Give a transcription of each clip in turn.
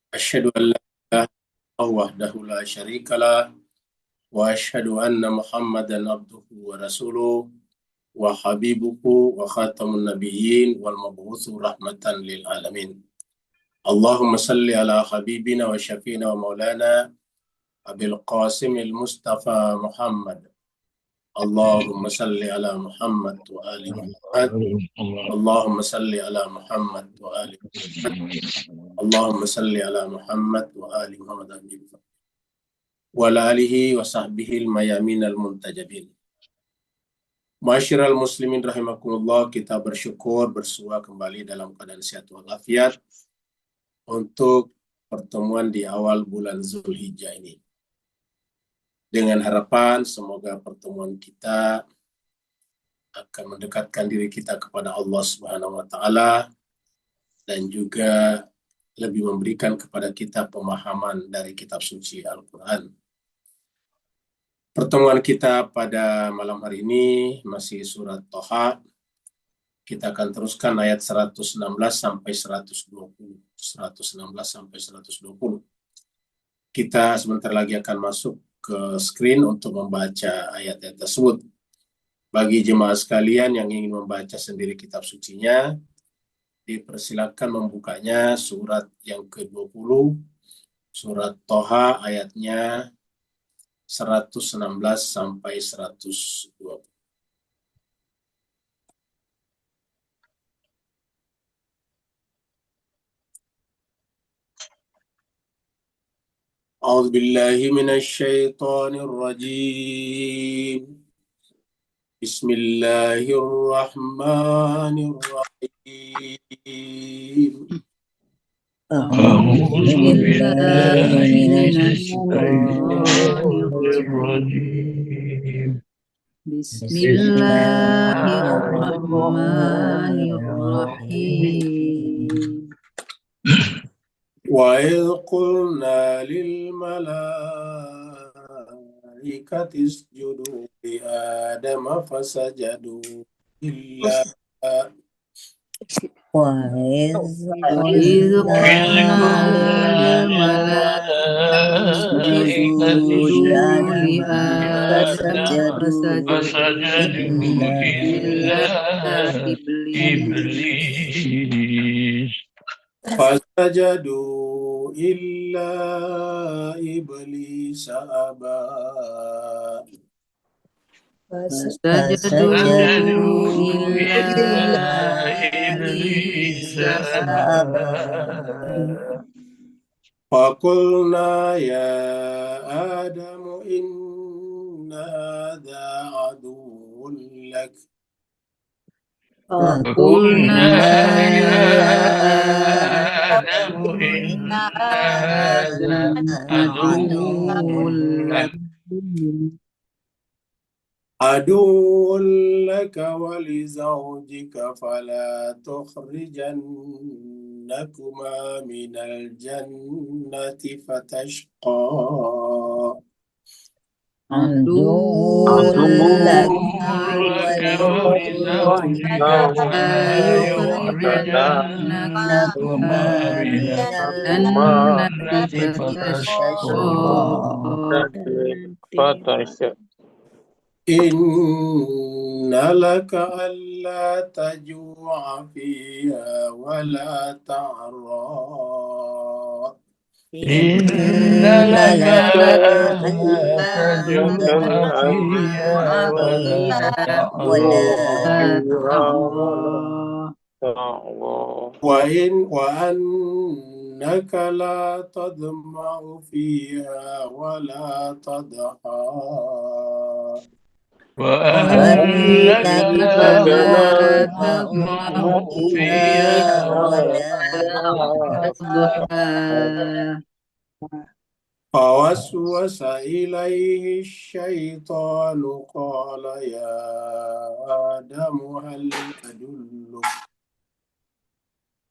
Asyhadu an la ilaha illallah wahdahu la syarikalah wa asyhadu anna Muhammadan abduhu wa rasuluh wa habibuhu wa khatamun nabiyyin wal mab'utsu rahmatan lil alamin. Allahumma salli ala habibina wa syafiina wa maulana Abil Qasimil Mustafa Muhammad. Allahumma salli ala Muhammad wa ali Muhammad. Allahumma salli ala Muhammad wa ali Muhammad. Allahumma salli ala Muhammad wa ali Muhammad wa ala alihi wa sahbihi al-mayamin al-muntajabin. Ma'asyiral muslimin rahimakumullah, kita bersyukur bersua kembali dalam keadaan sehat walafiat untuk pertemuan di awal bulan Zulhijjah ini. Dengan harapan semoga pertemuan kita akan mendekatkan diri kita kepada Allah Subhanahu wa taala dan juga lebih memberikan kepada kita pemahaman dari kitab suci Al-Qur'an. Pertemuan kita pada malam hari ini masih surat Thaha. Kita akan teruskan ayat 116 sampai 120. 116 sampai 120. Kita sebentar lagi akan masuk ke screen untuk membaca ayat-ayat tersebut. Bagi jemaah sekalian yang ingin membaca sendiri kitab sucinya, dipersilakan membukanya surat yang ke-20, surat Thaha ayatnya 116 sampai 120. A'udzu billahi minasy syaithanir rajim. Bismillahirrahmanirrahim. أعوذ بالله من الشيطان الرجيم بسم الله الرحمن الرحيم وإذ قلنا للملائكة اسجدوا لآدم فسجدوا إلا وإذ قلنا للملائكة اسجدوا لآدم فسجدوا إلا إبليس فسجدوا إلا إبليس أبى فسجدوا إلا إبليس أبى فقلنا يا آدم إن هذا عدو لك فقلنا يا آدم إن هذا عدو لك ولزوجك فلا تخرجنكما من الجنة فتشقى عدو لك ولزوجك لا يخرجنكما من الجنة فتشقى إن لك ألا تجوع فيها ولا تعرى إن لك ألا تجوع فيها ولا تعرى وأنك لا تظمأ فيها ولا تضحى وأنك لا تظمأ فيها ولا تضحى فوسوس إليه الشيطان قال يا آدم هل أدلك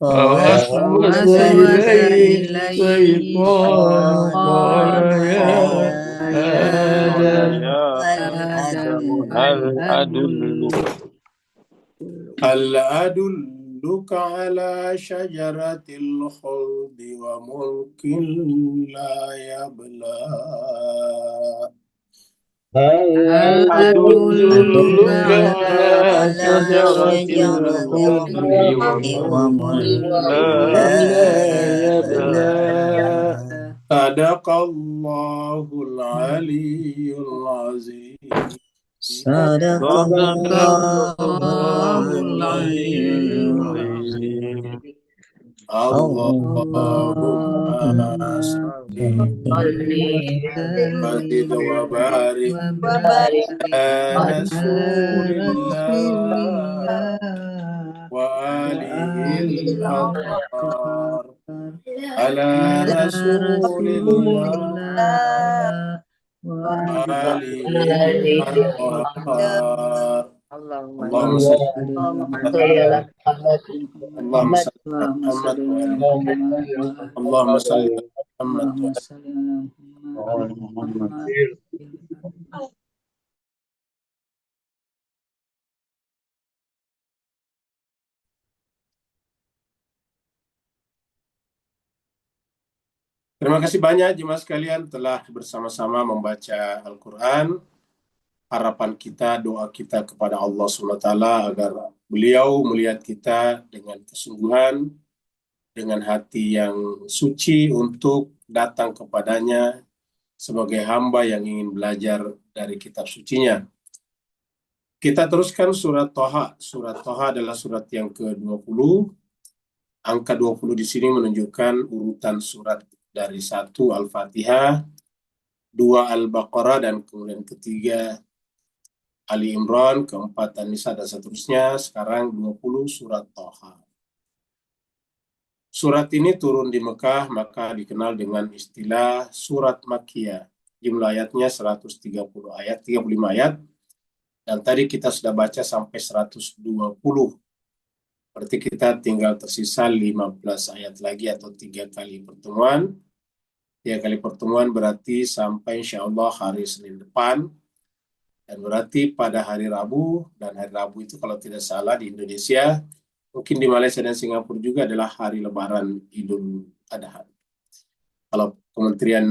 فوسوس إليه الشيطان قال يا آدم هل أدلك هل أدلك adulluka ala syajaratil khuldi wa mulkin la yabla. هل أدلك على شجرة الخلد وملك لا يبلى Sadaqallahul aliyyul azim. صدق صدق الله الله العلي العظيم. العظيم Allahumma salli wa zid wa barik ala Rasulillah wa alihil athhar ala Rasulillah wa alihil athhar. Allahumma salli ala Allahumma salli ala Muhammad wa ali Allahumma salli ala Muhammad wa ali. Terima kasih banyak jemaah sekalian telah bersama-sama membaca Al-Quran. Harapan kita, doa kita kepada Allah SWT agar beliau melihat kita dengan kesungguhan, dengan hati yang suci untuk datang kepadanya sebagai hamba yang ingin belajar dari kitab sucinya. Kita teruskan surat Thaha. Surat Thaha adalah surat yang ke-20. Angka 20 di sini menunjukkan urutan surat dari 1 Al-Fatihah, 2 Al-Baqarah, dan kemudian ketiga Ali Imran, keempat An-Nisa, dan seterusnya. Sekarang 20 surat Thaha. Surat ini turun di Mekah, maka dikenal dengan istilah surat Makkiyah. Jumlah ayatnya 130 ayat, 35 ayat. Dan tadi kita sudah baca sampai 120. Berarti kita tinggal tersisa 15 ayat lagi atau 3 kali pertemuan. 3 kali pertemuan berarti sampai insya Allah hari Senin depan. Dan berarti pada hari Rabu, dan hari Rabu itu kalau tidak salah di Indonesia, mungkin di Malaysia dan Singapura juga adalah hari Lebaran Idul Adha. Kalau Kementerian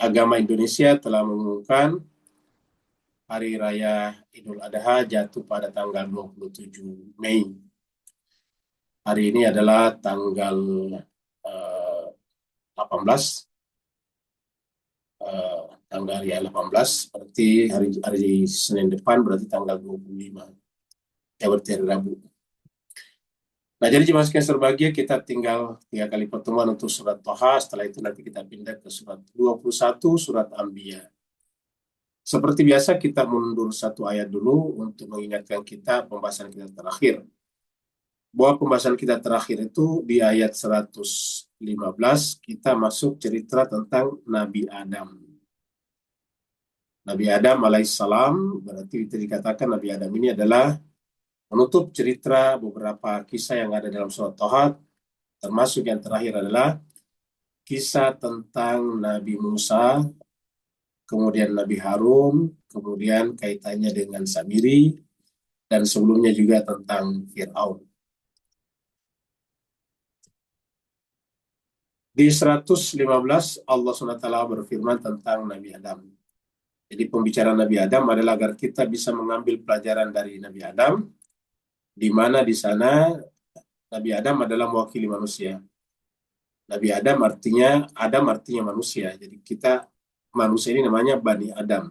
Agama Indonesia telah mengumumkan Hari Raya Idul Adha jatuh pada tanggal 27 Mei. Hari ini adalah tanggal 18. Tanggal 18, berarti hari Senin depan berarti tanggal 25. Ya, berarti hari Rabu. Nah, jadi jemaah sekalian berbahagia, kita tinggal 3 kali pertemuan untuk surat Thaha. Setelah itu nanti kita pindah ke surat 21, surat Anbiya. Seperti biasa kita mundur 1 ayat dulu untuk mengingatkan kita pembahasan kita terakhir. Bahwa pembahasan kita terakhir itu di ayat 115 kita masuk cerita tentang Nabi Adam. Nabi Adam alaihissalam, berarti itu dikatakan Nabi Adam ini adalah menutup cerita beberapa kisah yang ada dalam surat Thaha, termasuk yang terakhir adalah kisah tentang Nabi Musa, kemudian Nabi Harun, kemudian kaitannya dengan Samiri, dan sebelumnya juga tentang Fir'aun. Di 115 Allah SWT berfirman tentang Nabi Adam. Jadi pembicaraan Nabi Adam adalah agar kita bisa mengambil pelajaran dari Nabi Adam, di mana di sana Nabi Adam adalah mewakili manusia. Nabi Adam artinya manusia. Jadi kita manusia ini namanya Bani Adam.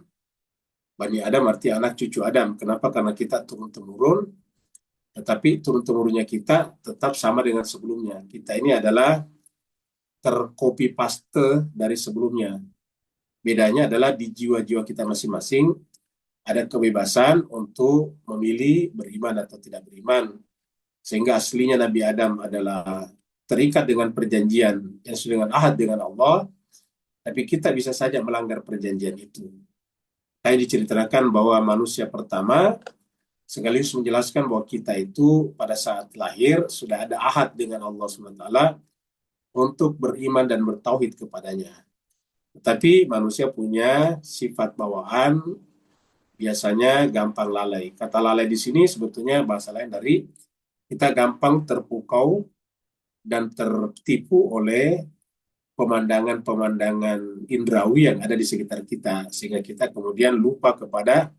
Bani Adam arti anak cucu Adam. Kenapa? Karena kita turun-temurun, tetapi turun-temurunnya kita tetap sama dengan sebelumnya. Kita ini adalah tercopy paste dari sebelumnya. Bedanya adalah di jiwa-jiwa kita masing-masing ada kebebasan untuk memilih beriman atau tidak beriman. Sehingga aslinya Nabi Adam adalah terikat dengan perjanjian yang sesuai dengan ahad dengan Allah, tapi kita bisa saja melanggar perjanjian itu. Tadi diceritakan bahwa manusia pertama sekaligus menjelaskan bahwa kita itu pada saat lahir sudah ada ahad dengan Allah SWT untuk beriman dan bertauhid kepadanya. Tetapi manusia punya sifat bawaan, biasanya gampang lalai. Kata lalai di sini sebetulnya bahasa lain dari kita gampang terpukau dan tertipu oleh pemandangan-pemandangan indrawi yang ada di sekitar kita, sehingga kita kemudian lupa kepada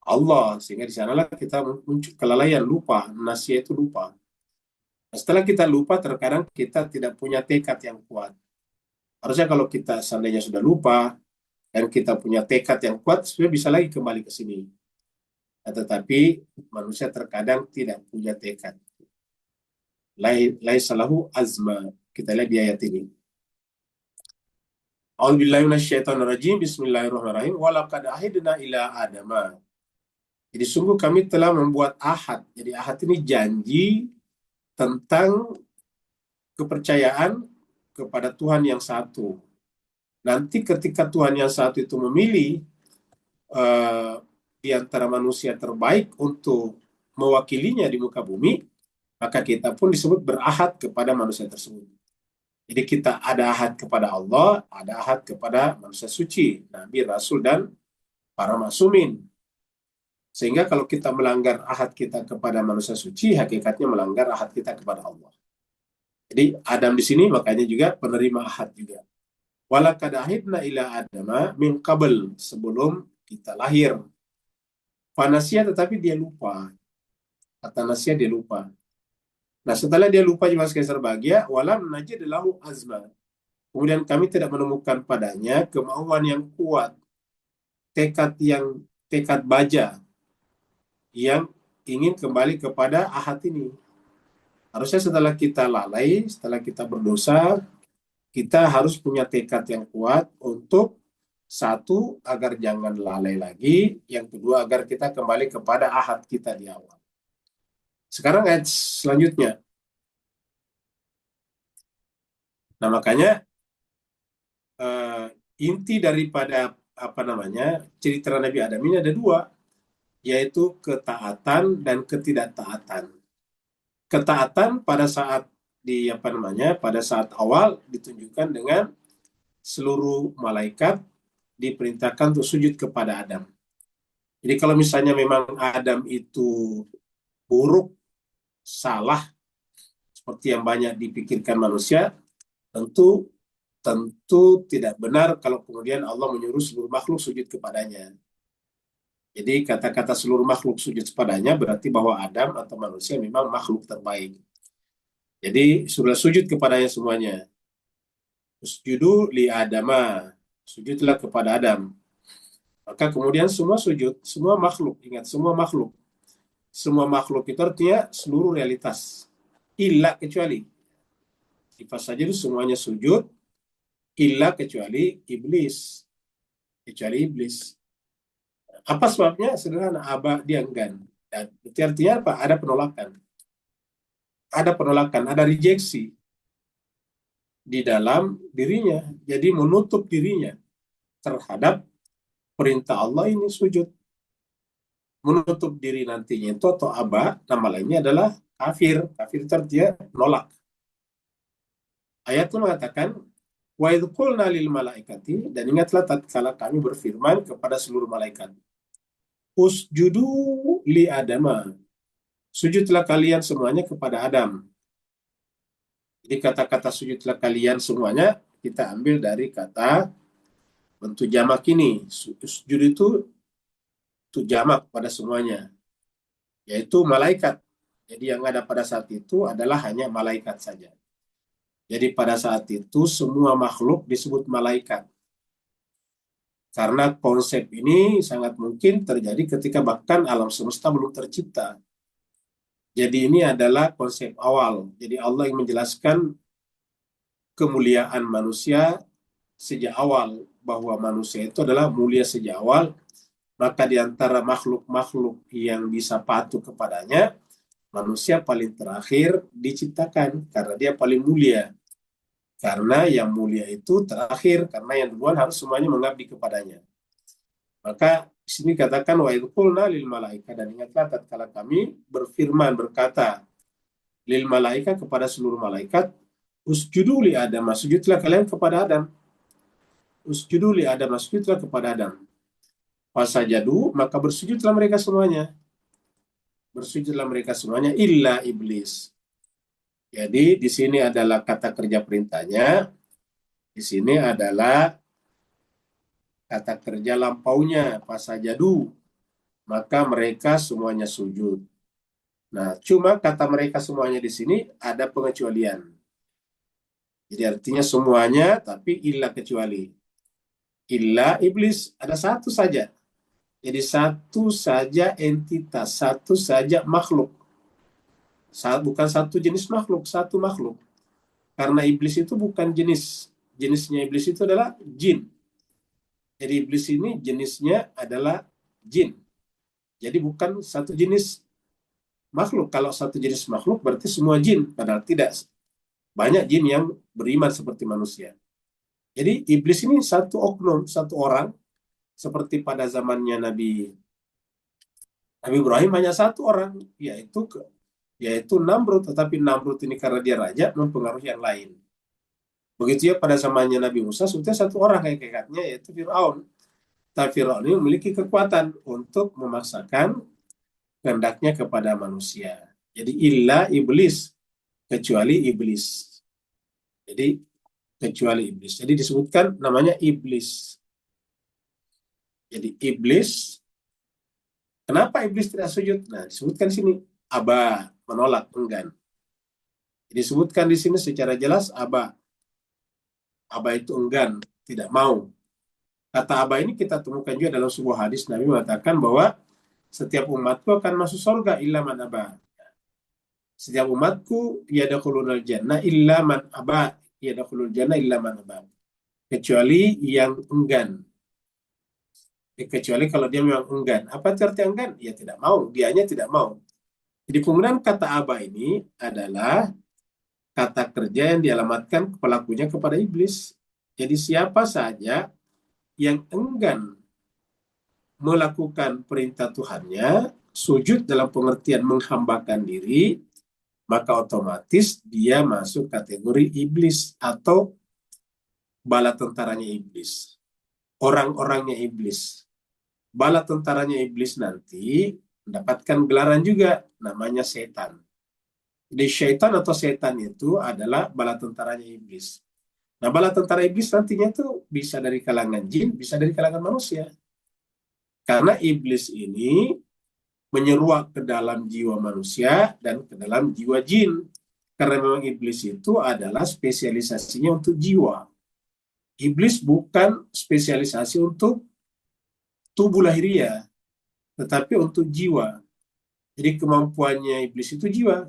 Allah, sehingga di sanalah kita muncul kelalaian, lupa, nasia itu lupa. Nah, setelah kita lupa, terkadang kita tidak punya tekad yang kuat. Harusnya kalau kita seandainya sudah lupa dan kita punya tekad yang kuat, sudah bisa lagi kembali ke sini. Nah, tetapi manusia terkadang tidak punya tekad. Laisa lahu azma. Kita lihat di ayat ini. A'udzubillahi minasyaitonirrajim. Bismillahirrahmanirrahim. Walaqad ahidna ila adama. Jadi sungguh kami telah membuat ahad. Jadi ahad ini janji tentang kepercayaan kepada Tuhan yang satu. Nanti ketika Tuhan yang satu itu memilih di antara manusia terbaik untuk mewakilinya di muka bumi, maka kita pun disebut berahad kepada manusia tersebut. Jadi kita ada ahad kepada Allah, ada ahad kepada manusia suci, Nabi, Rasul, dan para maksumin. Sehingga kalau kita melanggar ahad kita kepada manusia suci, hakikatnya melanggar ahad kita kepada Allah. Jadi Adam di sini makanya juga penerima ahad juga. Walaqad ahidna ila adama min qabl, sebelum kita lahir. Fanasia, tetapi dia lupa. Kata nasia, dia lupa. Nah, setelah dia lupa juga sekali bahagia, walam najid lahu azma. Kemudian kami tidak menemukan padanya kemauan yang kuat, tekad baja yang ingin kembali kepada ahad ini. Harusnya setelah kita lalai, setelah kita berdosa, kita harus punya tekad yang kuat untuk satu, agar jangan lalai lagi. Yang kedua, agar kita kembali kepada ahad kita di awal. Sekarang ayat selanjutnya. Nah, makanya inti daripada cerita Nabi Adam ini ada dua, yaitu ketaatan dan ketidaktaatan. Ketaatan pada saat pada saat awal ditunjukkan dengan seluruh malaikat diperintahkan untuk sujud kepada Adam. Jadi kalau misalnya memang Adam itu buruk, salah, seperti yang banyak dipikirkan manusia, tentu tidak benar kalau kemudian Allah menyuruh seluruh makhluk sujud kepadanya. Jadi kata-kata seluruh makhluk sujud kepadanya berarti bahwa Adam atau manusia memang makhluk terbaik. Jadi sudah sujud kepadanya semuanya. Usjudu li Adama, sujudlah kepada Adam. Maka kemudian semua sujud, semua makhluk, ingat semua makhluk. Semua makhluk itu artinya seluruh realitas. Illa kecuali. Sifat saja itu semuanya sujud, illa kecuali iblis. Kecuali iblis. Apa sebabnya? Sederhana, aba, dia enggan. Dan itu artinya apa? Ada penolakan. Ada penolakan, ada rejeksi di dalam dirinya. Jadi menutup dirinya terhadap perintah Allah ini sujud. Menutup diri nantinya itu atau aba, nama lainnya adalah kafir. Kafir itu artinya menolak. Ayat itu mengatakan, wa idh qulna lil malaikati, dan ingatlah tatkala kami berfirman kepada seluruh malaikat, usjudu li Adama, sujudlah kalian semuanya kepada Adam. Jadi kata-kata sujudlah kalian semuanya kita ambil dari kata bentuk jamak ini. Sujud itu jamak pada semuanya, yaitu malaikat. Jadi yang ada pada saat itu adalah hanya malaikat saja. Jadi pada saat itu semua makhluk disebut malaikat. Karena konsep ini sangat mungkin terjadi ketika bahkan alam semesta belum tercipta. Jadi ini adalah konsep awal. Jadi Allah yang menjelaskan kemuliaan manusia sejak awal, bahwa manusia itu adalah mulia sejak awal. Maka di antara makhluk-makhluk yang bisa patuh kepadanya, manusia paling terakhir diciptakan karena dia paling mulia. Karena yang mulia itu terakhir, karena yang duluan harus semuanya mengabdi kepadanya. Maka di sini katakan wa idh qulna lil malaika, dan ingatlah tatkala kami berfirman berkata lil malaika kepada seluruh malaikat, usjudu li Adam, sujudlah kalian kepada Adam. Usjudu li Adam, sujudlah kepada Adam. Fasajadu, maka bersujudlah mereka semuanya. bersujudlah mereka semuanya illa iblis. Jadi di sini adalah kata kerja perintahnya, di sini adalah kata kerja lampaunya fasajadu, maka mereka semuanya sujud. Nah, cuma kata mereka semuanya di sini ada pengecualian. Jadi artinya semuanya, tapi illa kecuali. Illa iblis, ada satu saja. Jadi satu saja entitas, satu saja makhluk. Bukan satu jenis makhluk, satu makhluk. Karena iblis itu bukan jenis. Jenisnya iblis itu adalah jin. Jadi iblis ini jenisnya adalah jin. Jadi bukan satu jenis makhluk. Kalau satu jenis makhluk berarti semua jin. Padahal tidak. Banyak jin yang beriman seperti manusia. Jadi iblis ini satu oknum, satu orang. Seperti pada zamannya Nabi Ibrahim hanya satu orang, yaitu Namrud. Tetapi Namrud ini karena dia raja mempengaruhi yang lain. Begitu ya pada zamannya Nabi Musa, sebetulnya satu orang hakikatnya yaitu Fir'aun. Tapi Fir'aun ini memiliki kekuatan untuk memaksakan kehendaknya kepada manusia. Jadi illa iblis, kecuali iblis. Jadi kecuali iblis. Jadi disebutkan namanya iblis. Jadi iblis, kenapa iblis tidak sujud? Nah, disebutkan sini aba, menolak, enggan. Disebutkan di sini secara jelas aba. Aba itu enggan, tidak mau. Kata aba ini kita temukan juga dalam sebuah hadis. Nabi mengatakan bahwa setiap umatku akan masuk surga illa man aba. Setiap umatku yadkhulunal jannah illa man aba. Yadkhulul jannah illa man aba. Kecuali yang enggan. Kecuali kalau dia memang enggan. Apa itu arti enggan? Ya tidak mau. Dianya tidak mau. Jadi penggunaan kata aba ini adalah kata kerja yang dialamatkan pelakunya kepada iblis. Jadi siapa saja yang enggan melakukan perintah Tuhannya, sujud dalam pengertian menghambakan diri, maka otomatis dia masuk kategori iblis atau bala tentaranya iblis. Orang-orangnya iblis. Bala tentaranya iblis nanti mendapatkan gelaran juga, namanya setan. Jadi syaitan atau setan itu adalah bala tentaranya iblis. Nah, bala tentara iblis nantinya itu bisa dari kalangan jin, bisa dari kalangan manusia. Karena iblis ini menyeruak ke dalam jiwa manusia dan ke dalam jiwa jin. Karena memang iblis itu adalah spesialisasinya untuk jiwa. Iblis bukan spesialisasi untuk tubuh lahiriah, tetapi untuk jiwa. Jadi kemampuannya iblis itu jiwa.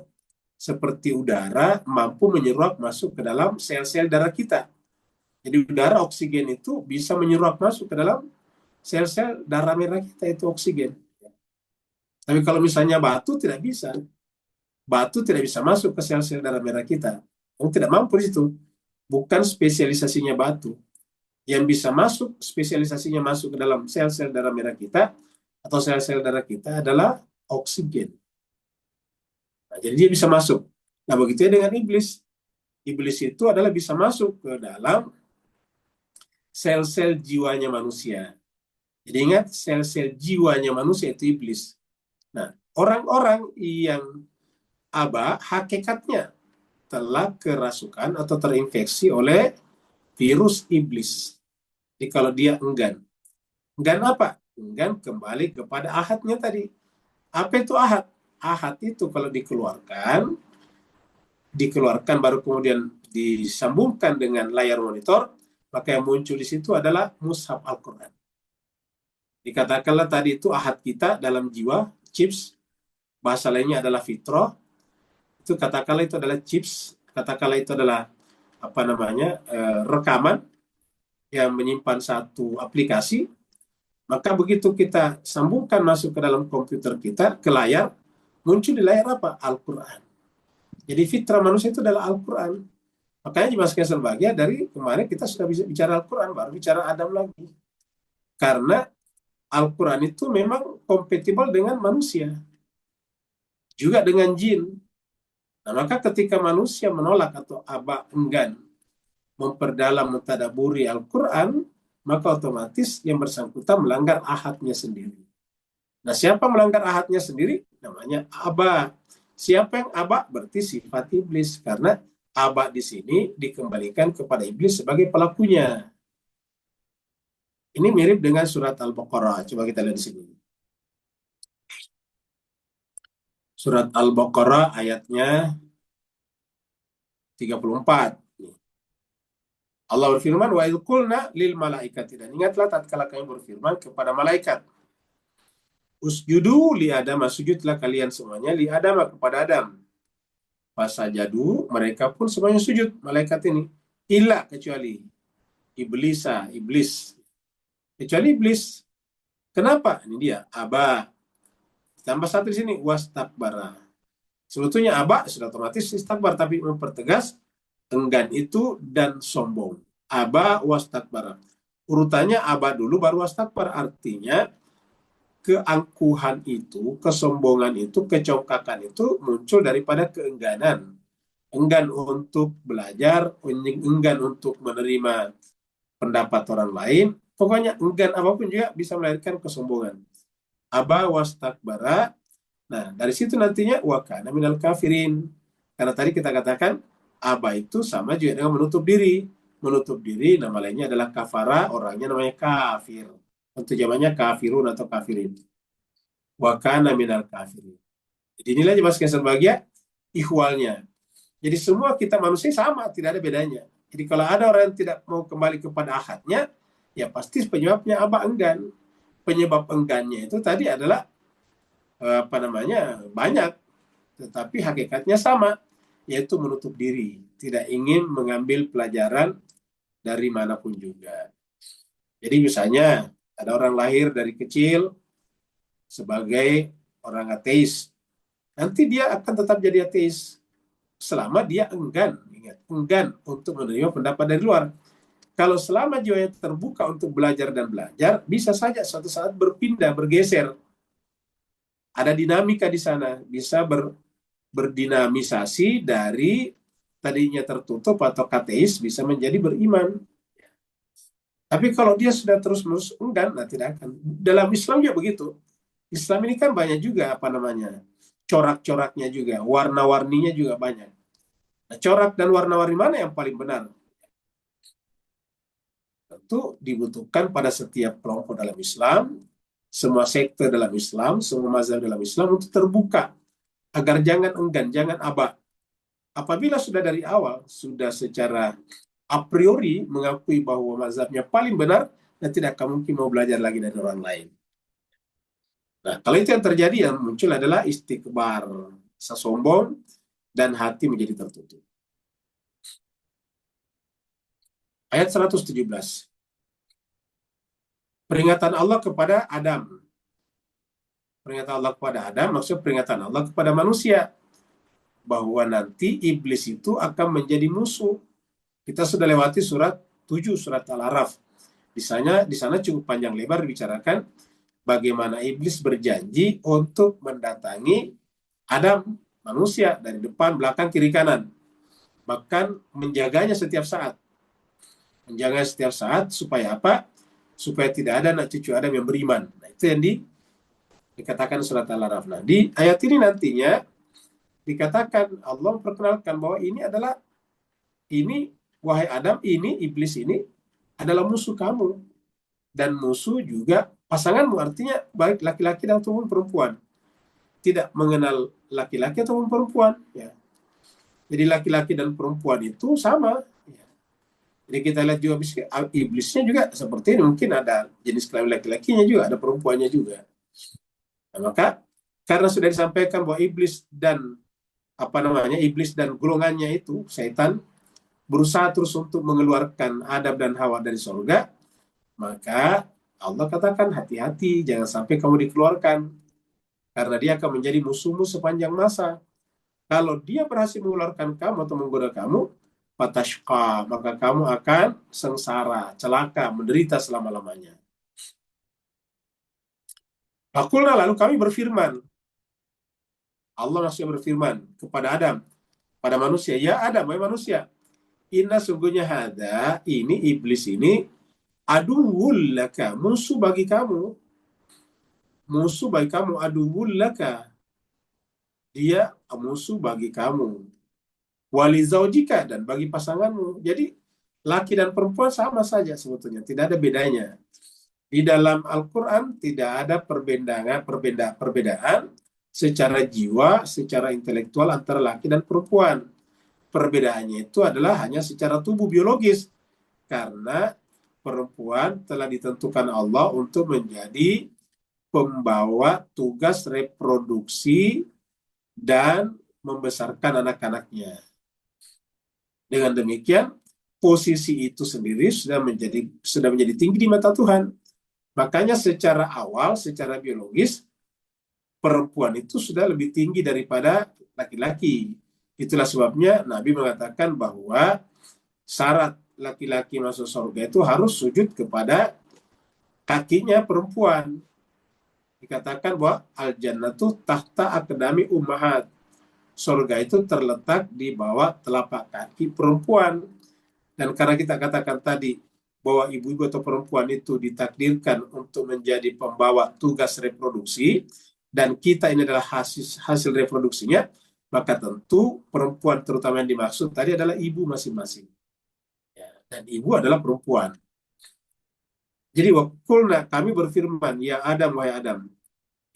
Seperti udara mampu menyeruak masuk ke dalam sel-sel darah kita. Jadi udara, oksigen itu bisa menyeruak masuk ke dalam sel-sel darah merah kita, itu oksigen. Tapi kalau misalnya batu tidak bisa. Batu tidak bisa masuk ke sel-sel darah merah kita. Tidak mampu di situ. Bukan spesialisasinya batu. Yang bisa masuk, spesialisasinya masuk ke dalam sel-sel darah merah kita atau sel-sel darah kita adalah oksigen. Nah, jadi dia bisa masuk. Nah, begitu dengan iblis. Iblis itu adalah bisa masuk ke dalam sel-sel jiwanya manusia. Jadi ingat, sel-sel jiwanya manusia itu iblis. Nah, orang-orang yang aba hakikatnya telah kerasukan atau terinfeksi oleh virus iblis. Jadi kalau dia enggan. Enggan apa? Enggan kembali kepada ahadnya tadi. Apa itu ahad? Ahad itu kalau dikeluarkan baru kemudian disambungkan dengan layar monitor, maka yang muncul di situ adalah mushaf Al-Quran. Dikatakanlah tadi itu ahad kita dalam jiwa, chips, bahasa lainnya adalah fitrah, itu katakanlah itu adalah chips, katakanlah itu adalah rekaman yang menyimpan satu aplikasi, maka begitu kita sambungkan masuk ke dalam komputer kita, ke layar, muncul di layar apa? Al-Quran. Jadi fitrah manusia itu adalah Al-Quran. Makanya dimasukkan sebagian dari kemarin kita sudah bisa bicara Al-Quran, baru bicara Adam lagi. Karena Al-Quran itu memang kompatibel dengan manusia. Juga dengan jin. Nah, maka ketika manusia menolak atau enggan memperdalam, mentadaburi Al-Quran, maka otomatis yang bersangkutan melanggar ahadnya sendiri. Nah, siapa melanggar ahadnya sendiri? namanya aba. Siapa yang aba? Berarti sifat iblis, karena aba di sini dikembalikan kepada iblis sebagai pelakunya. Ini mirip dengan surat Al-Baqarah. Coba kita lihat di sini. Surat Al-Baqarah ayatnya 34. Allah berfirman, wa idh qulna lil malaikati, dan ingatlah tatkala kami berfirman kepada malaikat, usjudu li Adam, sujudlah kalian semuanya li Adam, kepada Adam. Fasajadu, mereka pun semuanya sujud, malaikat ini. Illa, kecuali iblis. Kecuali iblis. Kenapa? Ini dia, aba. Tambah satu di sini, wastakbara. Sebetulnya aba sudah otomatis istakbar, tapi mempertegas enggan itu dan sombong. Aba wastakbara. Urutannya aba dulu baru wastakbar, artinya keangkuhan itu, kesombongan itu, kecongkakan itu muncul daripada keengganan. Enggan untuk belajar, enggan untuk menerima pendapat orang lain, pokoknya enggan apapun juga bisa melahirkan kesombongan. Aba wastakbara. Nah, dari situ nantinya wa kana minal kafirin. Karena tadi kita katakan aba itu sama juga dengan menutup diri. Menutup diri nama lainnya adalah kafara, orangnya namanya kafir. Untuk zamannya kafirun atau kafirin. Wa kana minal kafirin. Jadi inilah jelas kesal bahagia ihwalnya. Jadi semua kita manusia sama, tidak ada bedanya. Jadi kalau ada orang yang tidak mau kembali kepada ahadnya, ya pasti penyebabnya aba enggan. Penyebab enggannya itu tadi adalah banyak, tetapi hakikatnya sama, yaitu menutup diri, tidak ingin mengambil pelajaran dari manapun juga. Jadi misalnya ada orang lahir dari kecil sebagai orang ateis, nanti dia akan tetap jadi ateis selama dia enggan untuk menerima pendapat dari luar. Kalau selama jiwanya terbuka untuk belajar dan belajar, bisa saja suatu saat berpindah, bergeser. Ada dinamika di sana, bisa berdinamisasi dari tadinya tertutup atau ateis bisa menjadi beriman. Tapi kalau dia sudah terus-menerus enggan, nah tidak akan. Dalam Islam juga begitu. Islam ini kan banyak juga corak-coraknya juga, warna-warninya juga banyak. Nah, corak dan warna-warni mana yang paling benar? Tentu dibutuhkan pada setiap kelompok dalam Islam, semua sekte dalam Islam, semua mazhab dalam Islam untuk terbuka, agar jangan enggan, jangan aba. Apabila sudah dari awal, sudah secara a priori mengakui bahwa mazhabnya paling benar, dan tidak akan mungkin mau belajar lagi dari orang lain. Nah, kalau itu yang terjadi, yang muncul adalah istikbar, sombong, dan hati menjadi tertutup. Ayat 117. Peringatan Allah kepada Adam. Peringatan Allah kepada Adam, maksudnya peringatan Allah kepada manusia. Bahwa nanti iblis itu akan menjadi musuh. Kita sudah lewati surat 7, surat Al-Araf. Di sana cukup panjang lebar dibicarakan bagaimana iblis berjanji untuk mendatangi Adam, manusia, dari depan, belakang, kiri, kanan. Bahkan menjaganya setiap saat. Menjaga setiap saat supaya apa? Supaya tidak ada anak cucu Adam yang beriman. Nah, itu yang dikatakan surat Al-Araf. Nah, di ayat ini nantinya dikatakan, Allah memperkenalkan bahwa wahai Adam, ini iblis ini adalah musuh kamu. Dan musuh juga pasanganmu, artinya baik laki-laki ataupun perempuan. Tidak mengenal laki-laki ataupun perempuan. Ya. Jadi laki-laki dan perempuan itu sama. Ya. Jadi kita lihat juga iblisnya juga seperti ini. Mungkin ada jenis kelamin laki-lakinya juga, ada perempuannya juga. Nah, maka karena sudah disampaikan bahwa iblis dan golongannya itu, setan, berusaha terus untuk mengeluarkan Adam dan Hawa dari surga, maka Allah katakan hati-hati, jangan sampai kamu dikeluarkan, karena dia akan menjadi musuhmu sepanjang masa. Kalau dia berhasil mengeluarkan kamu atau menggoda kamu, fatashqa, maka kamu akan sengsara, celaka, menderita selama-lamanya. Fakulna, lalu kami berfirman, Allah masih berfirman kepada Adam, pada manusia, ya Adam, wahai manusia, inna sungguhnya ini iblis ini, aduwwul laka, musuh bagi kamu, aduwwul laka, dia musuh bagi kamu. Wali zaujika, dan bagi pasanganmu. Jadi laki dan perempuan sama saja sebetulnya, tidak ada bedanya. Di dalam Al-Quran tidak ada perbedaan secara jiwa, secara intelektual antara laki dan perempuan. Perbedaannya itu adalah hanya secara tubuh biologis, karena perempuan telah ditentukan Allah untuk menjadi pembawa tugas reproduksi dan membesarkan anak-anaknya. Dengan demikian, posisi itu sendiri sudah menjadi tinggi di mata Tuhan. Makanya secara awal, secara biologis, perempuan itu sudah lebih tinggi daripada laki-laki. Itulah sebabnya Nabi mengatakan bahwa syarat laki-laki masuk surga itu harus sujud kepada kakinya perempuan. Dikatakan bahwa al-jannatu tahta aqdami ummahat. Surga itu terletak di bawah telapak kaki perempuan. Dan karena kita katakan tadi bahwa ibu-ibu atau perempuan itu ditakdirkan untuk menjadi pembawa tugas reproduksi, dan kita ini adalah hasil reproduksinya, maka tentu perempuan terutama yang dimaksud tadi adalah ibu masing-masing. Ya, dan ibu adalah perempuan. Jadi wakulna, kami berfirman, ya Adam, wahai Adam,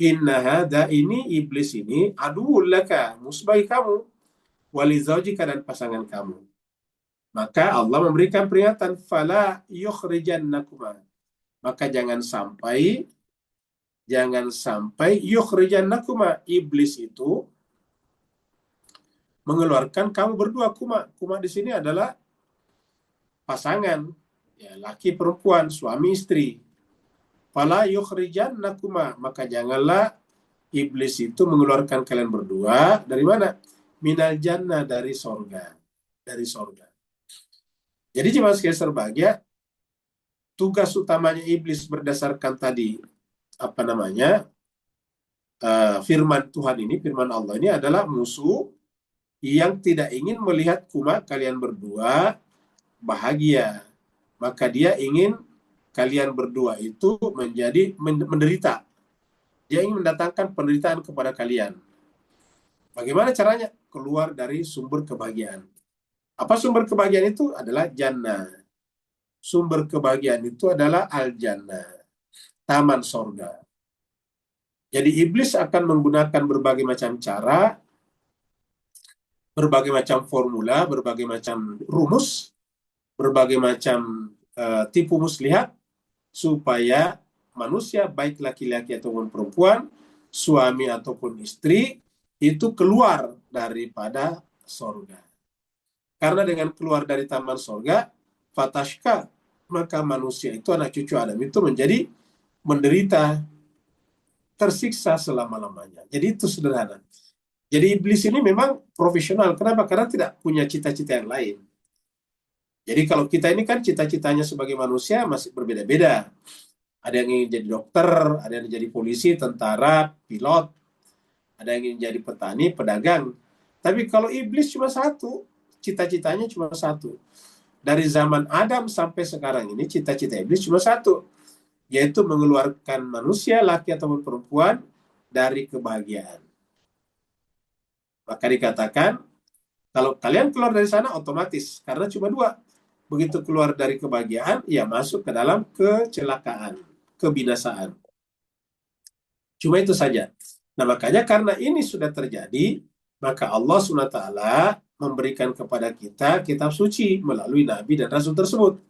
inna hadha, ini iblis ini, aduul laka, musuh bagi kamu, wali zaujika, dan pasangan kamu. Maka Allah memberikan peringatan, fala yukhrijannakuma, maka jangan sampai yukhrijannakuma, iblis itu mengeluarkan kamu berdua. Kuma di sini adalah pasangan, ya, laki perempuan, suami istri. Fala yukhrijannakuma, maka janganlah iblis itu mengeluarkan kalian berdua dari mana? Minal jannah, dari sorga. Jadi jemaah sekalian berbahagia, tugas utamanya iblis berdasarkan tadi firman Tuhan ini, firman Allah ini adalah musuh yang tidak ingin melihat kalian berdua bahagia. Maka dia ingin kalian berdua itu menjadi menderita. Dia ingin mendatangkan penderitaan kepada kalian. Bagaimana caranya? Keluar dari sumber kebahagiaan. Apa sumber kebahagiaan itu? Adalah jannah. Sumber kebahagiaan itu adalah al-jannah, taman sorga. Jadi iblis akan menggunakan berbagai macam cara, berbagai macam formula, berbagai macam rumus, berbagai macam tipu muslihat, supaya manusia, baik laki-laki ataupun perempuan, suami ataupun istri, itu keluar daripada sorga. Karena dengan keluar dari taman sorga, fatashka, maka manusia itu, anak cucu Adam itu menjadi menderita, tersiksa selama-lamanya. Jadi itu sederhana. Jadi iblis ini memang profesional. Kenapa? Karena tidak punya cita-cita yang lain. Jadi kalau kita ini kan cita-citanya sebagai manusia masih berbeda-beda. Ada yang ingin jadi dokter, ada yang jadi polisi, tentara, pilot, ada yang ingin jadi petani, pedagang. Tapi kalau iblis cuma satu, cita-citanya cuma satu. Dari zaman Adam sampai sekarang ini, cita-cita iblis cuma satu, yaitu mengeluarkan manusia, laki ataupun perempuan, dari kebahagiaan. Maka dikatakan, kalau kalian keluar dari sana otomatis, karena cuma dua. Begitu keluar dari kebahagiaan, ya masuk ke dalam kecelakaan, kebinasaan. Cuma itu saja. Nah, makanya karena ini sudah terjadi, maka Allah SWT memberikan kepada kita kitab suci melalui Nabi dan Rasul tersebut.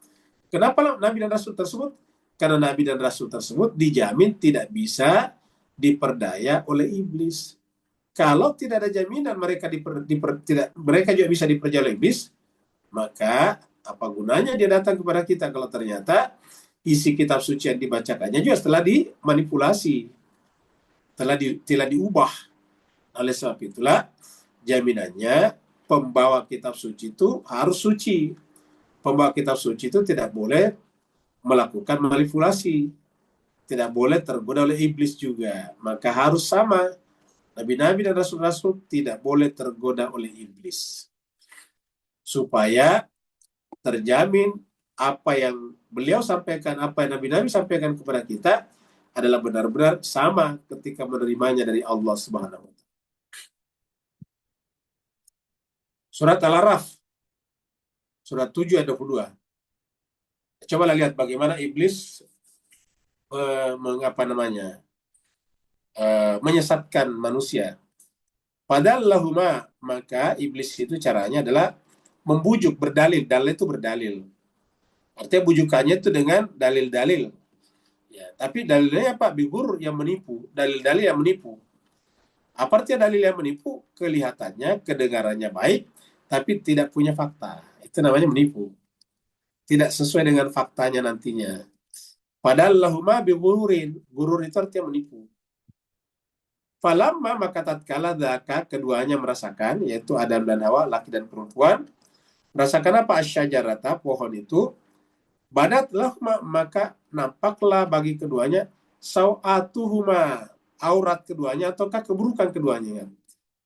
Kenapa Nabi dan Rasul tersebut? Karena Nabi dan Rasul tersebut dijamin tidak bisa diperdaya oleh iblis. Kalau tidak ada jaminan mereka mereka juga bisa diperdaya oleh iblis, maka apa gunanya dia datang kepada kita kalau ternyata isi kitab suci yang dibacakannya juga setelah dimanipulasi, telah diubah. Oleh sebab itulah jaminannya pembawa kitab suci itu harus suci. Pembawa kitab suci itu tidak boleh melakukan manipulasi, tidak boleh tergoda oleh iblis juga. Maka harus sama. Nabi-nabi dan rasul-rasul tidak boleh tergoda oleh iblis. Supaya terjamin apa yang beliau sampaikan, apa yang nabi-nabi sampaikan kepada kita adalah benar-benar sama ketika menerimanya dari Allah Subhanahu wa Ta'ala. Surat Al-Araf, surat 7 ayat 22. Coba lihat bagaimana iblis mengapa namanya menyesatkan manusia. Padahal lahuma, maka iblis itu caranya adalah membujuk, berdalil. Dalil itu berdalil. Artinya bujukannya itu dengan dalil-dalil. Ya, tapi dalilnya apa? Bihur yang menipu. Dalil-dalil yang menipu. Apa artinya dalil yang menipu? Kelihatannya, kedengarannya baik, tapi tidak punya fakta. Itu namanya menipu. Tidak sesuai dengan faktanya nantinya. Padahal lahuma bihururin. Gurur itu artinya menipu. Falamma maka tatkala dzaka keduanya merasakan, yaitu Adam dan Hawa, laki dan perempuan, merasakan apa? Asyajarata, pohon itu, badatlah maka nampaklah bagi keduanya sawatuhuma, aurat keduanya ataukah keburukan keduanya.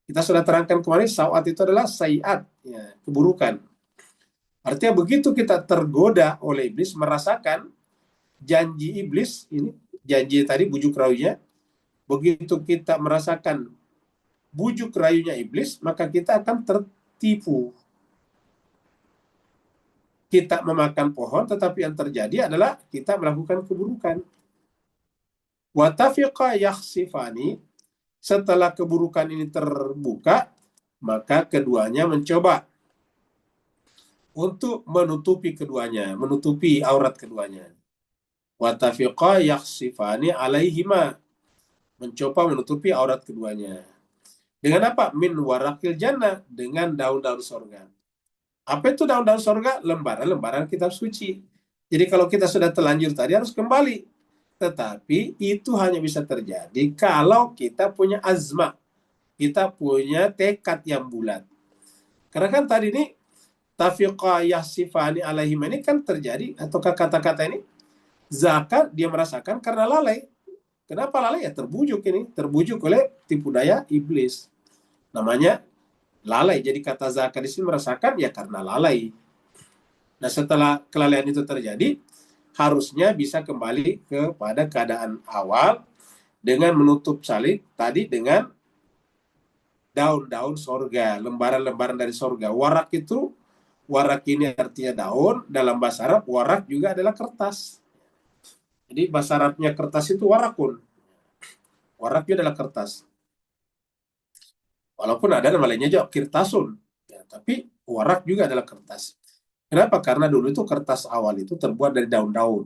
Kita sudah terangkan kemarin, sawat itu adalah sayiat, ya, keburukan. Artinya begitu kita tergoda oleh iblis, merasakan janji iblis, ini janji tadi bujuk rayunya, begitu kita merasakan bujuk rayunya iblis, maka kita akan tertipu. Kita memakan pohon, tetapi yang terjadi adalah kita melakukan keburukan. Watafiqa yakhsifani, setelah keburukan ini terbuka, maka keduanya mencoba untuk menutupi keduanya, menutupi aurat keduanya. Watafiqa yakhsifani alaihima, mencoba menutupi aurat keduanya. Dengan apa? Min warakil jannah, dengan daun-daun sorga. Apa itu daun-daun sorga? Lembaran-lembaran kitab suci. Jadi kalau kita sudah terlanjur tadi harus kembali. Tetapi itu hanya bisa terjadi kalau kita punya azma. Kita punya tekad yang bulat. Karena kan tadi ini, tafiqa yasifani alaihim ini kan terjadi, ataukah kata-kata ini, zakat dia merasakan karena lalai. Kenapa lalai? Ya terbujuk ini. Terbujuk oleh tipu daya iblis. Namanya lalai. Jadi kata zakat di sini merasakan ya karena lalai. Nah setelah kelalaian itu terjadi, harusnya bisa kembali kepada keadaan awal dengan menutup salib tadi dengan daun-daun sorga, lembaran-lembaran dari sorga. Warak itu, warak ini artinya daun, dalam bahasa Arab warak juga adalah kertas. Jadi bahasa Arabnya kertas itu warakun. Warak itu adalah kertas. Walaupun ada nama lainnya juga kirtasun, ya, tapi warak juga adalah kertas. Kenapa? Karena dulu itu kertas awal itu terbuat dari daun-daun.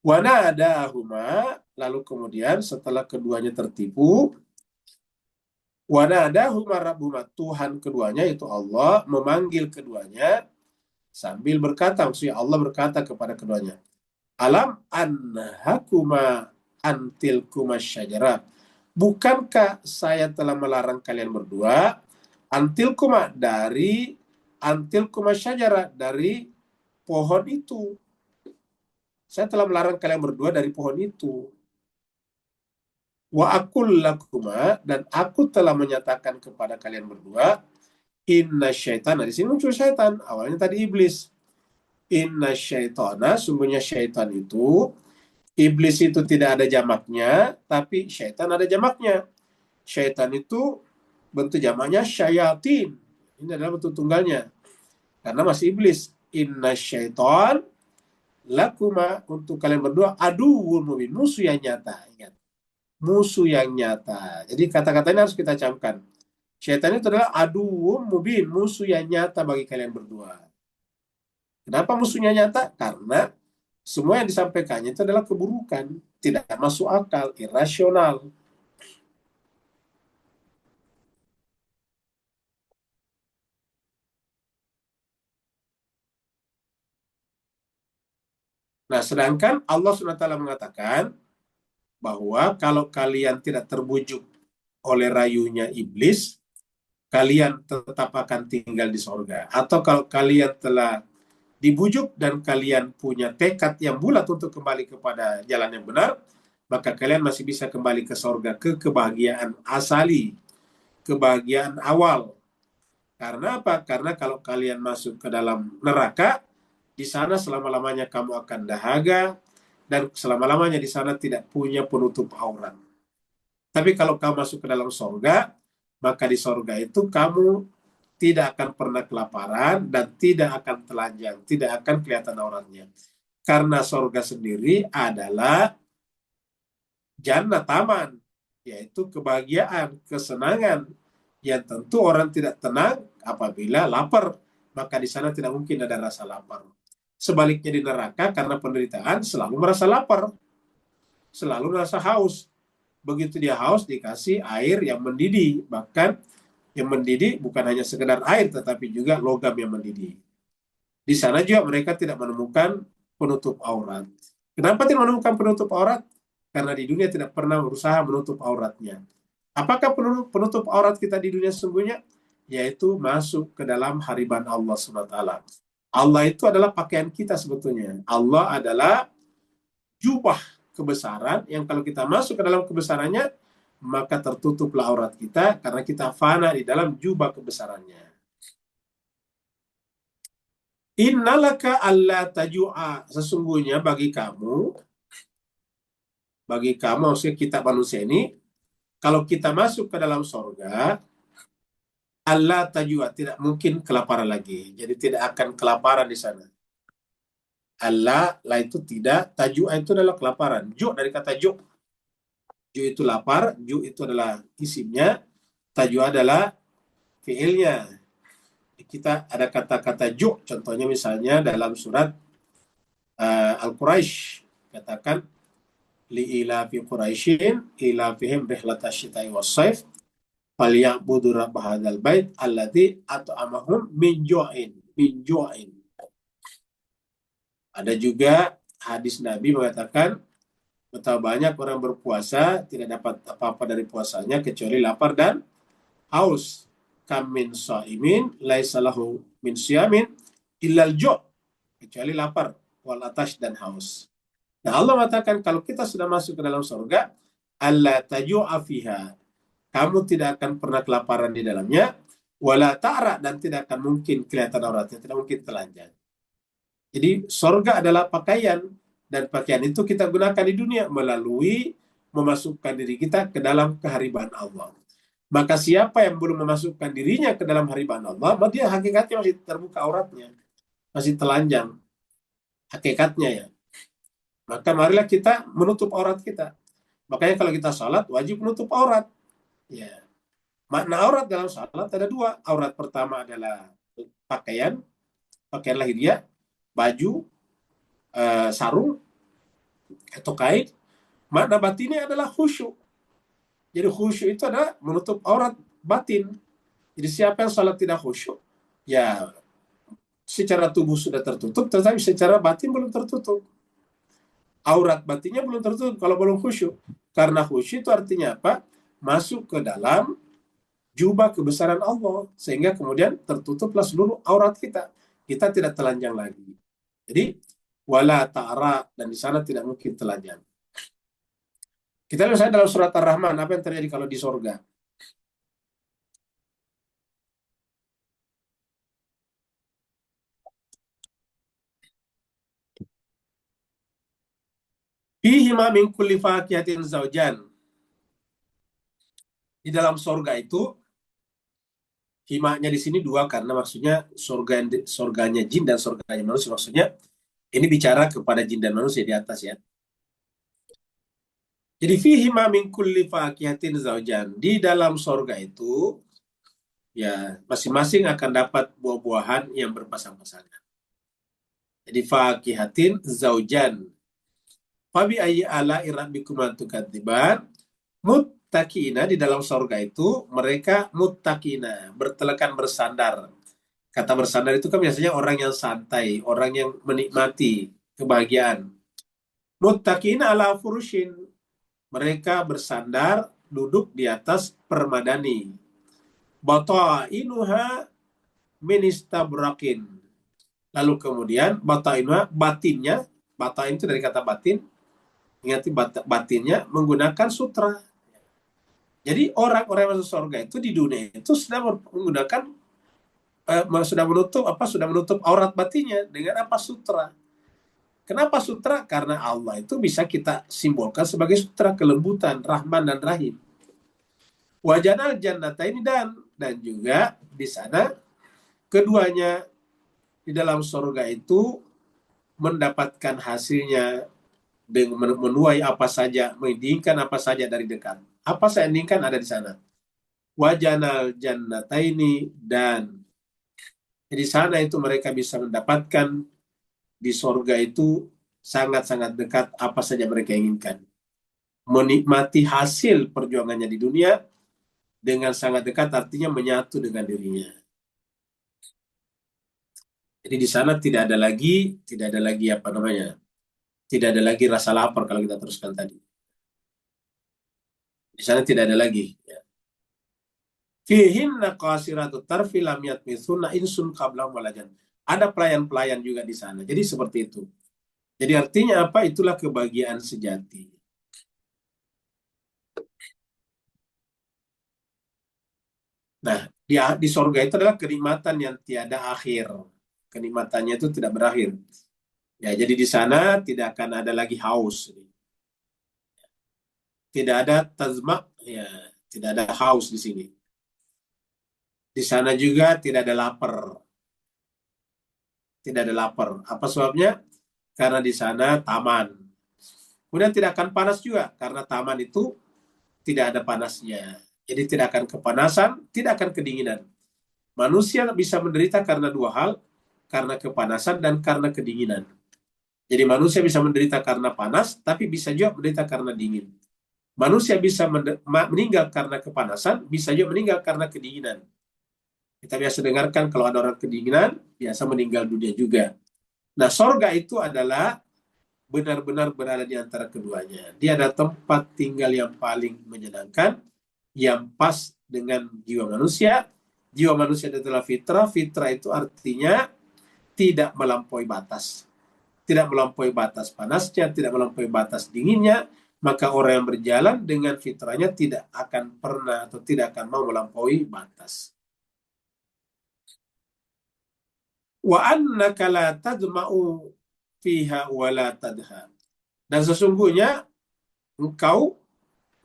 Wanadahuma, lalu kemudian setelah keduanya tertipu, wanadahuma rabbuhuma, Tuhan keduanya itu Allah memanggil keduanya sambil berkata, maksudnya Allah berkata kepada keduanya, alam anhakuma antilkuma syajarah, bukankah saya telah melarang kalian berdua antilkuma syajarah, dari pohon itu. Saya telah melarang kalian berdua dari pohon itu. Wa aqul lakuma, dan aku telah menyatakan kepada kalian berdua, inna syaitana, di sini muncul syaitan, awalnya tadi iblis. Inna syaitana, sungguhnya syaitan itu, iblis itu tidak ada jamaknya, tapi syaitan ada jamaknya. Syaitan itu bentuk jamaknya syayatin. Ini adalah bentuk tunggalnya. Karena masih iblis. Inna syaitan lakuma, untuk kalian berdua, aduwwun mubin, musuh yang nyata. Ingat, musuh yang nyata. Jadi kata-kata ini harus kita camkan. Syaitan itu adalah aduwwun mubin, musuh yang nyata bagi kalian berdua. Kenapa musuhnya nyata? Karena semua yang disampaikannya itu adalah keburukan, tidak masuk akal, irasional. Nah, sedangkan Allah SWT mengatakan bahwa kalau kalian tidak terbujuk oleh rayunya iblis, kalian tetap akan tinggal di sorga. Atau kalau kalian telah dibujuk dan kalian punya tekad yang bulat untuk kembali kepada jalan yang benar, maka kalian masih bisa kembali ke sorga, ke kebahagiaan asali, kebahagiaan awal. Karena apa? Karena kalau kalian masuk ke dalam neraka, di sana selama-lamanya kamu akan dahaga, dan selama-lamanya di sana tidak punya penutup aurat. Tapi kalau kamu masuk ke dalam sorga, maka di sorga itu kamu tidak akan pernah kelaparan, dan tidak akan telanjang, tidak akan kelihatan auratnya. Karena surga sendiri adalah jannah, taman, yaitu kebahagiaan, kesenangan, yang tentu orang tidak tenang apabila lapar, maka di sana tidak mungkin ada rasa lapar. Sebaliknya di neraka, karena penderitaan, selalu merasa lapar, selalu merasa haus. Begitu dia haus, dikasih air yang mendidih, bahkan yang mendidih bukan hanya sekedar air, tetapi juga logam yang mendidih. Di sana juga mereka tidak menemukan penutup aurat. Kenapa tidak menemukan penutup aurat? Karena di dunia tidak pernah berusaha menutup auratnya. Apakah penutup aurat kita di dunia sesungguhnya? Yaitu masuk ke dalam hariban Allah SWT. Allah itu adalah pakaian kita sebetulnya. Allah adalah jubah kebesaran yang kalau kita masuk ke dalam kebesarannya, maka tertutuplah aurat kita karena kita fana di dalam jubah kebesarannya. Innalaka alla taju'a, sesungguhnya bagi kamu maksudnya kita manusia ini, kalau kita masuk ke dalam sorga, alla taju'a, tidak mungkin kelaparan lagi. Jadi tidak akan kelaparan di sana. Allah lah itu tidak, taju'a itu adalah kelaparan. Ju dari kata ju. Ju itu lapar, ju itu adalah isimnya, taju'a adalah fiilnya. Kita ada kata-kata ju, contohnya misalnya dalam surat Al-Quraisy, katakan li'ilafi Quraisyin ilafihim rihlatash shita'i was-saif falyabudu rabb hadzal bait alladzi at'amahum min ju'in. Ada juga hadis Nabi mengatakan betapa banyak orang berpuasa tidak dapat apa-apa dari puasanya kecuali lapar dan haus. Kam min shaimin laisa lahu min siyamin illal ju', kecuali lapar, wal atash, dan haus. Nah, Allah mengatakan kalau kita sudah masuk ke dalam surga, alla taju'a fiha, kamu tidak akan pernah kelaparan di dalamnya, wala ta'ra, dan tidak akan mungkin kelihatan auratnya, tidak mungkin telanjang. Jadi surga adalah pakaian, dan pakaian itu kita gunakan di dunia melalui memasukkan diri kita ke dalam keharibaan Allah. Maka siapa yang belum memasukkan dirinya ke dalam hariban Allah, maka dia hakikatnya masih terbuka auratnya, masih telanjang hakikatnya ya. Maka marilah kita menutup aurat kita. Makanya kalau kita salat wajib menutup aurat. Ya. Makna aurat dalam salat ada dua. Aurat pertama adalah pakaian lahiriah, baju, sarung atau kain. Makna batinnya adalah khusyuk. Jadi khusyuk itu adalah menutup aurat batin. Jadi siapa yang salat tidak khusyuk, ya secara tubuh sudah tertutup, tetapi secara batin belum tertutup. Aurat batinnya belum tertutup kalau belum khusyuk. Karena khusyuk itu artinya apa? Masuk ke dalam jubah kebesaran Allah, sehingga kemudian tertutuplah seluruh aurat kita. Kita tidak telanjang lagi. Jadi wala ta'ra, dan di sana tidak mungkin telanjang. Kita lihat misalnya dalam surat Ar-Rahman, apa yang terjadi kalau di surga? Fihi ma min kulli fakihatin zaujan. Di dalam surga itu, himanya di sini dua, karena maksudnya surganya jin dan surganya manusia. Maksudnya ini bicara kepada jin dan manusia di atas ya. Jadi fihi ma min kulli fakihatin zaujan. Di dalam surga itu ya masing-masing akan dapat buah-buahan yang berpasang-pasangan. Jadi fakihatin zaujan. Fabi ayyi ala'i rabbikuma tukadziban. Muttaqina, di dalam surga itu mereka muttaqina, bertelekan bersandar. Kata bersandar itu kan biasanya orang yang santai, orang yang menikmati kebahagiaan. Muttaqina ala furushin, mereka bersandar, duduk di atas permadani. Batainuha min istabrakin. Lalu kemudian batainuha, batinnya, batain itu dari kata batin, ingat batinnya menggunakan sutra. Jadi orang-orang yang masuk surga itu di dunia itu sudah menggunakan sudah menutup aurat batinnya dengan apa? Sutra. Kenapa sutra? Karena Allah itu bisa kita simbolkan sebagai sutra, kelembutan, Rahman dan Rahim. Wajanal jannata ini, dan juga di sana keduanya di dalam surga itu mendapatkan hasilnya dengan menuai apa saja, menginginkan apa saja dari dekat. Apa saya inginkan ada di sana. Wajanal jannataini, dan di sana itu mereka bisa mendapatkan di surga itu sangat-sangat dekat apa saja mereka inginkan. Menikmati hasil perjuangannya di dunia dengan sangat dekat, artinya menyatu dengan dirinya. Jadi di sana tidak ada lagi apa namanya, tidak ada lagi rasa lapar kalau kita teruskan tadi. Di sana tidak ada lagi. Ya. Fihinna qasiratut tarfi lam yatmithunna insun qablahum wala jan. Ada pelayan-pelayan juga di sana. Jadi seperti itu. Jadi artinya apa? Itulah kebahagiaan sejati. Nah, di sorga itu adalah kenikmatan yang tiada akhir. Kenikmatannya itu tidak berakhir. Ya, jadi di sana tidak akan ada lagi haus. Tidak ada tazma, ya, tidak ada haus di sini. Di sana juga tidak ada lapar. Tidak ada lapar. Apa sebabnya? Karena di sana taman. Kemudian tidak akan panas juga, karena taman itu tidak ada panasnya. Jadi tidak akan kepanasan, tidak akan kedinginan. Manusia bisa menderita karena dua hal, karena kepanasan dan karena kedinginan. Jadi manusia bisa menderita karena panas, tapi bisa juga menderita karena dingin. Manusia bisa meninggal karena kepanasan, bisa juga meninggal karena kedinginan. Kita biasa dengarkan kalau ada orang kedinginan, biasa meninggal dunia juga. Nah, sorga itu adalah benar-benar berada di antara keduanya. Dia ada tempat tinggal yang paling menyenangkan, yang pas dengan jiwa manusia. Jiwa manusia adalah fitrah. Fitrah itu artinya tidak melampaui batas. Tidak melampaui batas panasnya, tidak melampaui batas dinginnya. Maka orang yang berjalan dengan fitrahnya tidak akan pernah atau tidak akan mau melampaui batas. Wa annaka la tadma'u fiha wa la tadha. Dan sesungguhnya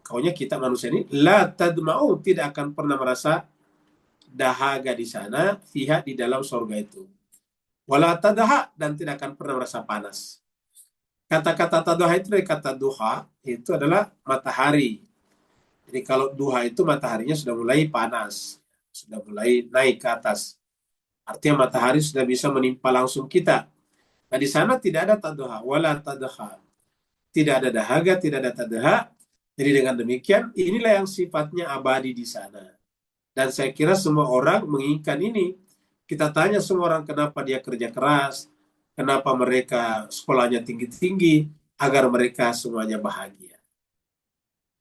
kaunya kita manusia ini, la tadma'u, tidak akan pernah merasa dahaga di sana, fiha, di dalam surga itu. Wala tadha, dan tidak akan pernah merasa panas. Kata-kata tadha itu dari kata duha, itu adalah matahari. Jadi kalau duha itu mataharinya sudah mulai panas, sudah mulai naik ke atas. Artinya matahari sudah bisa menimpa langsung kita. Nah di sana tidak ada tadha, wala tadha. Tidak ada dahaga, tidak ada tadha. Jadi dengan demikian, inilah yang sifatnya abadi di sana. Dan saya kira semua orang menginginkan ini. Kita tanya semua orang kenapa dia kerja keras, kenapa mereka sekolahnya tinggi-tinggi, agar mereka semuanya bahagia.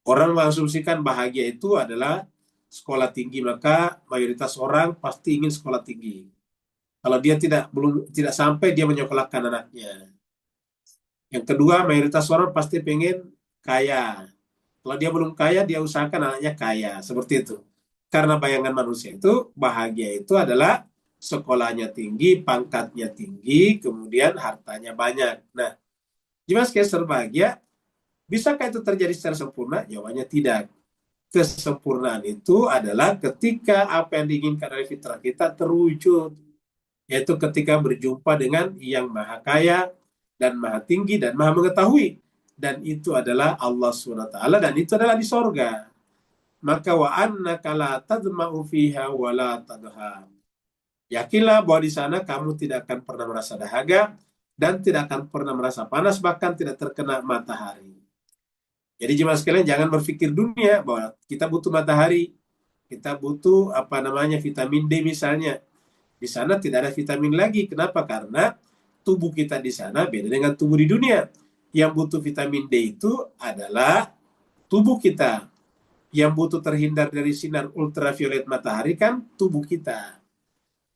Orang mengasumsikan bahagia itu adalah sekolah tinggi, maka mayoritas orang pasti ingin sekolah tinggi. Kalau dia tidak sampai, dia menyekolahkan anaknya. Yang kedua, mayoritas orang pasti pengen kaya. Kalau dia belum kaya, dia usahakan anaknya kaya. Seperti itu. Karena bayangan manusia itu, bahagia itu adalah sekolahnya tinggi, pangkatnya tinggi, kemudian hartanya banyak. Nah, gimana sekali bahagia? Bisakah itu terjadi secara sempurna? Jawabannya tidak. Kesempurnaan itu adalah ketika apa yang diinginkan oleh fitrah kita terwujud. Yaitu ketika berjumpa dengan yang maha kaya, dan maha tinggi, dan maha mengetahui. Dan itu adalah Allah SWT, dan itu adalah di sorga. Maka wa annaka la tadma'u fiha wa la tadha. Yakinlah bahwa di sana kamu tidak akan pernah merasa dahaga, dan tidak akan pernah merasa panas, bahkan tidak terkena matahari. Jadi jemaah sekalian, jangan berpikir dunia bahwa kita butuh matahari, kita butuh vitamin D misalnya. Di sana tidak ada vitamin lagi. Kenapa? Karena tubuh kita di sana beda dengan tubuh di dunia. Yang butuh vitamin D itu adalah tubuh kita. Yang butuh terhindar dari sinar ultraviolet matahari kan tubuh kita.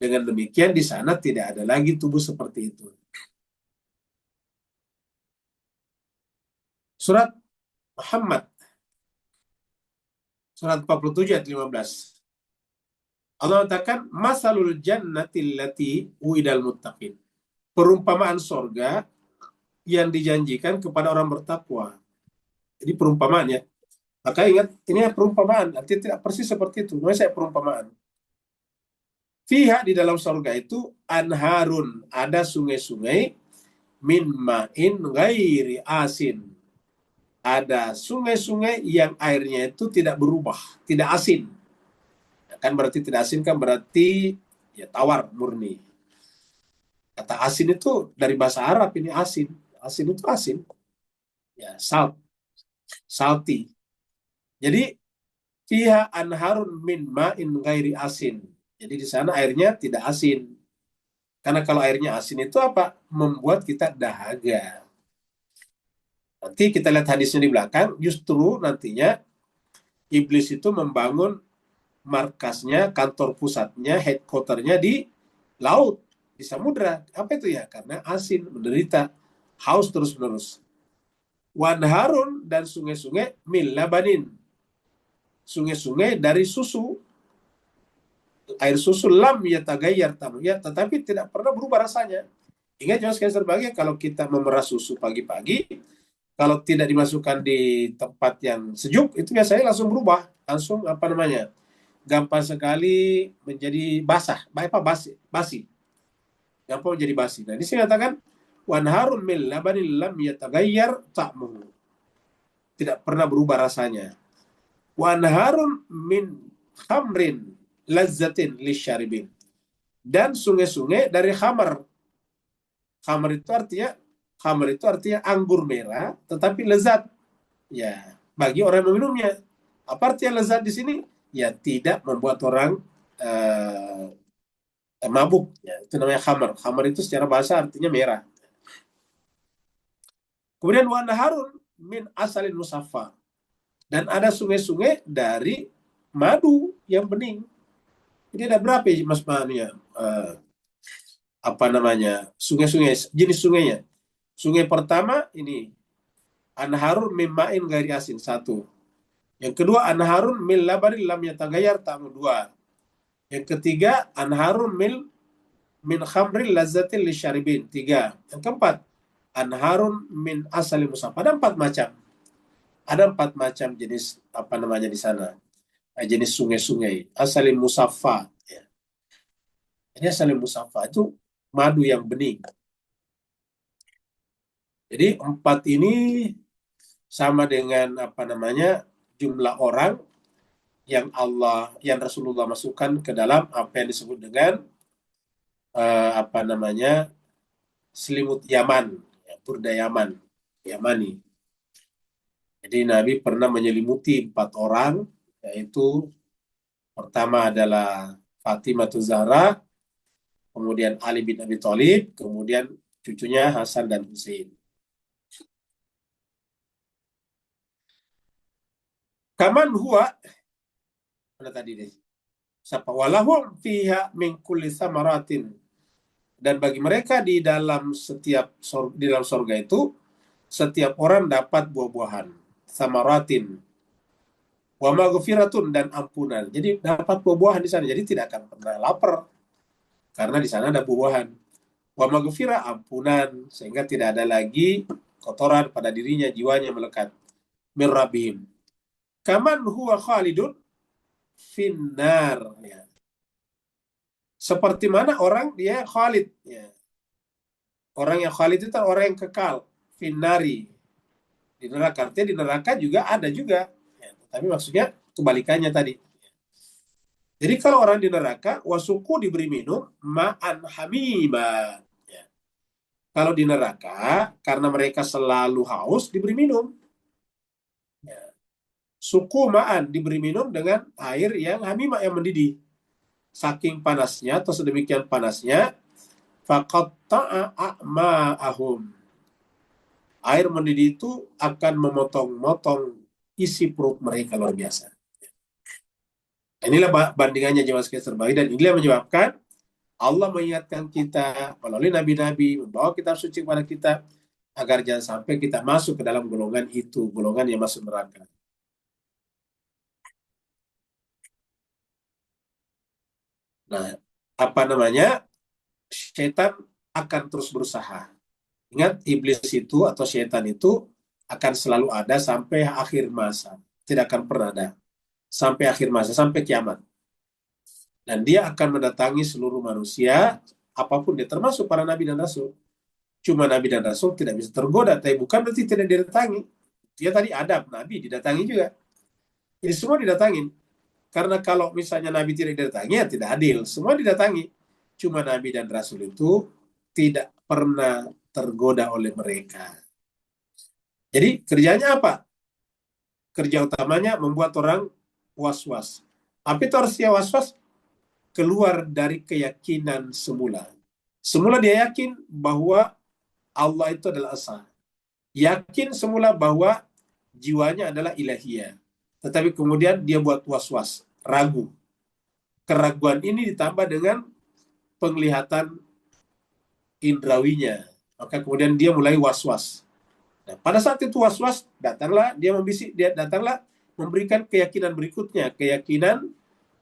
Dengan demikian di sana tidak ada lagi tubuh seperti itu. Surat Muhammad, surat 47 ayat 15. Allah katakan, masalul jannati allati uidal muttaqin. Perumpamaan sorga yang dijanjikan kepada orang bertakwa. Jadi perumpamaan ya. Maka ingat, ini perumpamaan. Artinya tidak persis seperti itu. Namanya saya perumpamaan. Fiha, di dalam surga itu, anharun, ada sungai-sungai, min ma'in ghairi asin. Ada sungai-sungai yang airnya itu tidak berubah, tidak asin. Kan berarti tidak asin kan berarti ya tawar, murni. Kata asin itu dari bahasa Arab, ini asin. Asin itu asin. Ya, salt, salty. Jadi fiha anharun min ma'in ghairi asin. Jadi di sana airnya tidak asin. Karena kalau airnya asin itu apa? Membuat kita dahaga. Nanti kita lihat hadisnya di belakang, justru nantinya iblis itu membangun markasnya, kantor pusatnya, headquarternya di laut, di samudra. Apa itu ya? Karena asin, menderita, haus terus-menerus. Wanharun, dan sungai-sungai min labanin. Sungai-sungai dari susu. Air susu lam yatagayyar tamnya, tetapi tidak pernah berubah rasanya. Ingat jangan sekali terbagi, kalau kita memerah susu pagi-pagi, kalau tidak dimasukkan di tempat yang sejuk, itu biasanya langsung berubah, langsung apa namanya, gampang sekali menjadi basah, basi, gampang menjadi basi. Nah, di sini katakan wanharun min labanin lam yatagayyar ta'muhu, tidak pernah berubah rasanya. Wanharun min khamrin lazzatin lisyaribin, dan sungai-sungai dari khamar. Khamar itu artinya anggur merah, tetapi lezat. Ya, bagi orang yang meminumnya. Apa artinya lezat di sini? Ya, tidak membuat orang mabuk. Ya, itu namanya khamar. Khamar itu secara bahasa artinya merah. Kemudian wanaharun min asalin musaffa, dan ada sungai-sungai dari madu yang bening. Ini ada berapa ya, Mas Mania? Apa namanya? Sungai-sungai, jenis sungainya. Sungai pertama ini anharun min ma'in ghairi asin, satu. Yang kedua anharun min labanin lam yataghayyar ta'mu, dua. Yang ketiga anharun min khamrin lazzatin lisyaribin, tiga. Yang keempat anharun min asali musaffa. Ada empat macam. Ada empat macam jenis apa namanya di sana. Jenis sungai-sungai. Asali musaffa. Ya. Ini asali musaffa itu madu yang bening. Jadi empat ini sama dengan apa namanya jumlah orang yang Rasulullah masukkan ke dalam apa yang disebut dengan apa namanya selimut Yaman, ya, burda Yaman, Yamani. Jadi Nabi pernah menyelimuti 4 orang, yaitu pertama adalah Fatimah Zahra, kemudian Ali bin Abi Thalib, kemudian cucunya Hasan dan Husain. Kaman huwa, mana tadi deh? Sapa walahum fiha min kulli samaratin, dan bagi mereka di dalam surga itu setiap orang dapat buah-buahan, samaratin, wa maghfiratun, dan ampunan. Jadi dapat buah-buahan di sana, jadi tidak akan pernah lapar karena di sana ada buah-buahan. Wa maghfirah, ampunan, sehingga tidak ada lagi kotoran pada dirinya, jiwanya melekat. Min rabbihim kaman huwa khalidun finnar, ya. Seperti mana orang dia khalid, ya. Orang yang khalid itu orang yang kekal, finnari, di neraka. Artinya di neraka juga ada juga, ya. Tapi maksudnya kebalikannya tadi. Jadi kalau orang di neraka, wasuku diberi minum ma'an hamima, ya. Kalau di neraka, karena mereka selalu haus, diberi minum. Ya. Suku ma'an, diberi minum dengan air yang hamimah, yang mendidih. Saking panasnya atau sedemikian panasnya, faqatta'a a'ma'ahum, air mendidih itu akan memotong-motong isi perut mereka, luar biasa. Inilah bandingannya jemaah sekalian terbagi, dan inilah yang menyebabkan Allah mengingatkan kita melalui nabi-nabi, membawa kitab suci kepada kita, agar jangan sampai kita masuk ke dalam golongan itu, golongan yang masuk neraka. Nah, apa namanya? Syaitan akan terus berusaha. Ingat, iblis itu atau syaitan itu akan selalu ada sampai akhir masa. Tidak akan pernah ada. Sampai akhir masa, sampai kiamat. Dan dia akan mendatangi seluruh manusia, apapun dia, termasuk para nabi dan rasul. Cuma nabi dan rasul tidak bisa tergoda, tapi bukan berarti tidak didatangi. Dia tadi Adam, nabi didatangi juga. Jadi semua didatangin. Karena kalau misalnya nabi tidak didatangi, ya tidak adil. Semua didatangi. Cuma nabi dan rasul itu tidak pernah tergoda oleh mereka. Jadi kerjanya apa? Kerja utamanya membuat orang was-was. Apa itu harusnya was-was? Keluar dari keyakinan semula. Semula dia yakin bahwa Allah itu adalah esa. Yakin semula bahwa jiwanya adalah ilahiyah. Tetapi kemudian dia buat was-was, ragu. Keraguan ini ditambah dengan penglihatan indrawinya. Maka kemudian dia mulai was-was. Nah, pada saat itu was-was, datanglah dia membisik, dia datanglah memberikan keyakinan berikutnya, keyakinan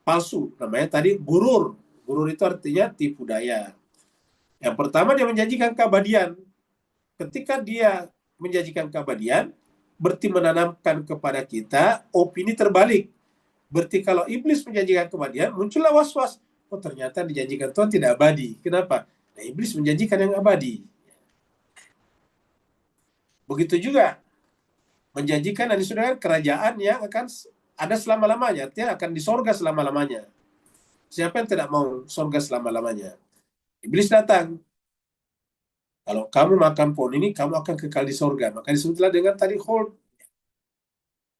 palsu. Namanya tadi gurur. Gurur itu artinya tipu daya. Yang pertama dia menjanjikan keabadian. Ketika dia menjanjikan keabadian, berarti menanamkan kepada kita opini terbalik. Berarti kalau iblis menjanjikan keabadian, muncullah was-was. Oh, ternyata dijanjikan Tuhan tidak abadi. Kenapa? Nah, iblis menjanjikan yang abadi. Begitu juga menjanjikan dan disudahkan kerajaan yang akan ada selama-lamanya. Artinya akan di sorga selama-lamanya. Siapa yang tidak mau sorga selama-lamanya? Iblis datang. Kalau kamu makan pohon ini, kamu akan kekal di sorga. Maka disebutlah dengan tadi khuld.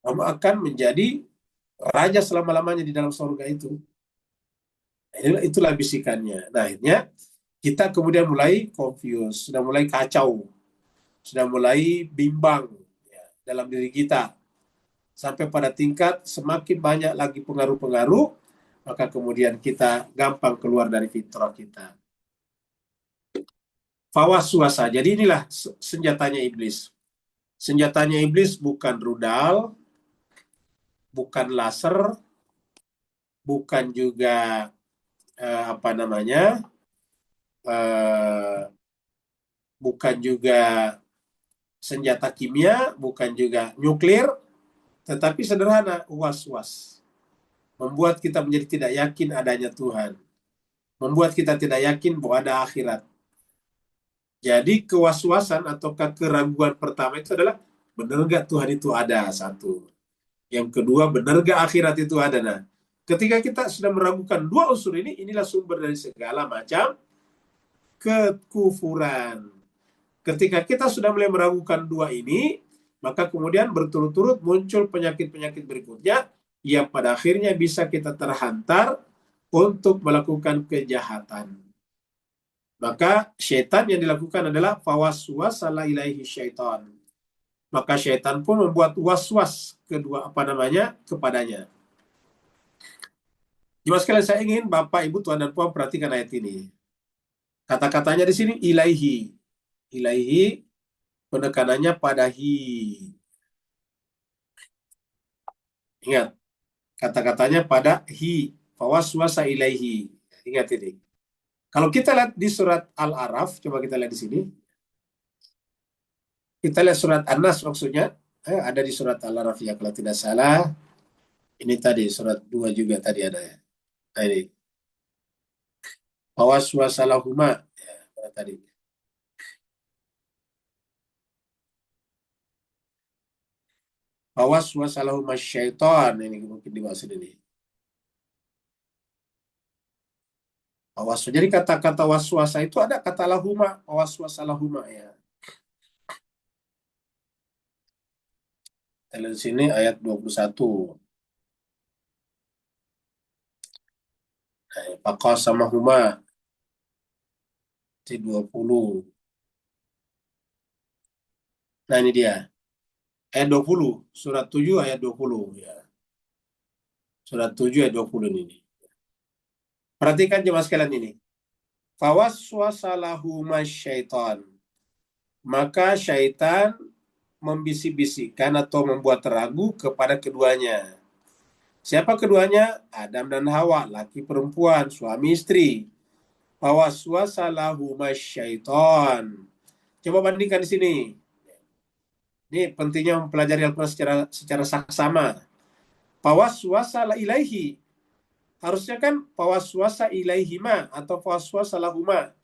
Kamu akan menjadi raja selama-lamanya di dalam sorga itu. Itulah bisikannya. Nah, akhirnya kita kemudian mulai confused, sudah mulai kacau, sudah mulai bimbang ya, dalam diri kita. Sampai pada tingkat semakin banyak lagi pengaruh-pengaruh, maka kemudian kita gampang keluar dari fitrah kita. Fawaswasa. Jadi inilah senjatanya iblis. Senjatanya iblis bukan rudal, bukan laser, bukan juga bukan juga senjata kimia, bukan juga nuklir, tetapi sederhana, was-was. Membuat kita menjadi tidak yakin adanya Tuhan. Membuat kita tidak yakin bahwa ada akhirat. Jadi kewaswasan atau keraguan pertama itu adalah, benar nggak Tuhan itu ada? Satu. Yang kedua, benar nggak akhirat itu ada? Nah, ketika kita sudah meragukan dua unsur ini, inilah sumber dari segala macam kekufuran. Ketika kita sudah mulai meragukan dua ini, maka kemudian berturut-turut muncul penyakit-penyakit berikutnya yang pada akhirnya bisa kita terhantar untuk melakukan kejahatan. Maka syaitan yang dilakukan adalah fawaswasala ilaihi syaitan. Maka syaitan pun membuat was-was kepadanya. Jemaah sekalian, saya ingin Bapak, Ibu, Tuan dan Puan perhatikan ayat ini. Kata-katanya di sini ilaihi. Ilaihi penekanannya pada hi. Ingat, kata-katanya pada hi. Fawaswasa ilaihi. Ingat ini. Kalau kita lihat di surat Al-A'raf, coba kita lihat di sini. Kita lihat surat An-Nas maksudnya. Ada di surat Al-A'raf ya, kalau tidak salah. Ini tadi, surat 2 juga tadi ada ya. Nah, ini. Fawaswasalahuma. Ya, tadi. Fawaswasalahuma syaitan. Ini mungkin dimaksud ini. Jadi kata-kata waswasa itu ada kata lahuma, waswasalahuma ya. Kita lihat di sini ayat 21. Faqasamahuma di 20. Nah, ini dia. Ayat 20, surat 7 ayat 20 ya. Surat 7 ayat 20 ini. Perhatikan jemaah sekalian ini. Fawaswasalahuma syaitan. Maka syaitan membisik-bisikkan atau membuat ragu kepada keduanya. Siapa keduanya? Adam dan Hawa, laki perempuan, suami istri. Fawaswasalahuma syaitan. Coba bandingkan di sini. Ini pentingnya mempelajari Al-Quran secara saksama. Fawaswasala ilaihi. Harusnya kan fawaswasa ilaihima atau fawaswasa lahuma.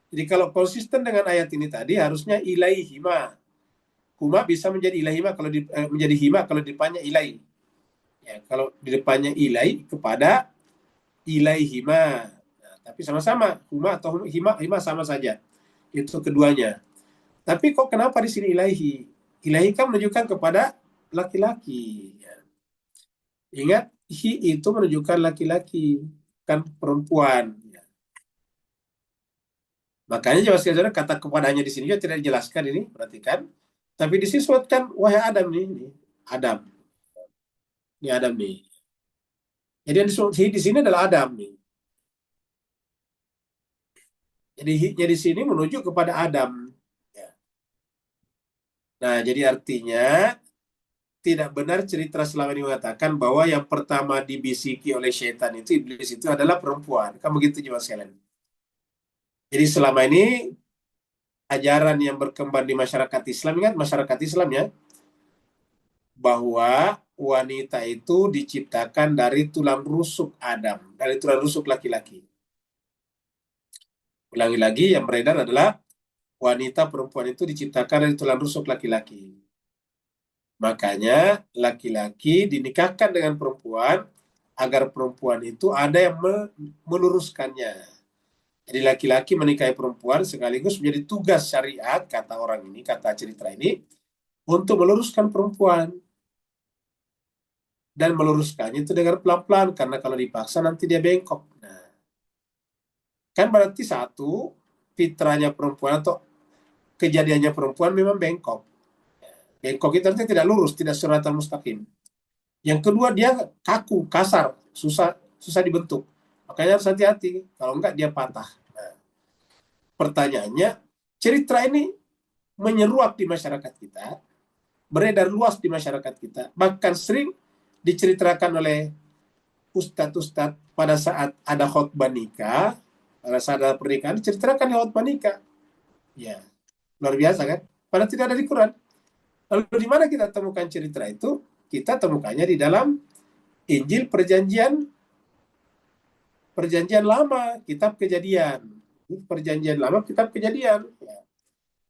Jadi kalau konsisten dengan ayat ini tadi harusnya ilaihima. Huma bisa menjadi ilaihima kalau menjadi hima kalau di depannya ilai. Ya, kalau di depannya ilai kepada ilaihima. Nah, tapi sama-sama huma atau hima sama saja. Itu keduanya. Tapi kok kenapa di sini ilahi? Ilahi kan menunjukkan kepada laki-laki. Ya. Ingat, hi itu menunjukkan laki-laki, bukan perempuan. Ya. Makanya jemaah sekalian kata kepadanya di sini juga tidak dijelaskan ini, perhatikan. Tapi disebutkan wahai Adam ini Adam. Ini Adam nih. Jadi yang disebut hi di sini adalah Adam nih. Jadi hi-nya di sini menuju kepada Adam. Ya. Nah, jadi artinya tidak benar cerita selama ini mengatakan bahwa yang pertama dibisiki oleh syaitan itu iblis itu adalah perempuan. Kan begitu jemaah sekalian. Jadi selama ini ajaran yang berkembang di masyarakat Islam, ingat masyarakat Islam ya, bahwa wanita itu diciptakan dari tulang rusuk Adam, dari tulang rusuk laki-laki. Ulangi lagi, yang beredar adalah wanita perempuan itu diciptakan dari tulang rusuk laki-laki. Makanya laki-laki dinikahkan dengan perempuan agar perempuan itu ada yang meluruskannya. Jadi laki-laki menikahi perempuan sekaligus menjadi tugas syariat, kata orang ini, kata cerita ini, untuk meluruskan perempuan. Dan meluruskannya itu dengan pelan-pelan, karena kalau dipaksa nanti dia bengkok. Nah, kan berarti satu, fitrahnya perempuan atau kejadiannya perempuan memang bengkok. Bengkok itu artinya tidak lurus, tidak siratan mustaqim. Yang kedua, dia kaku, kasar, susah dibentuk. Makanya harus hati-hati, kalau enggak dia patah. Nah, pertanyaannya, cerita ini menyeruak di masyarakat kita, beredar luas di masyarakat kita, bahkan sering diceritakan oleh ustadz-ustadz pada saat ada khutbah nikah, pada saat ada pernikahan, diceritakan di khutbah nikah. Ya, luar biasa kan? Padahal tidak ada di Quran. Lalu di mana kita temukan cerita itu? Kita temukannya di dalam Injil Perjanjian Lama, Kitab Kejadian. Perjanjian Lama, Kitab Kejadian. Ya.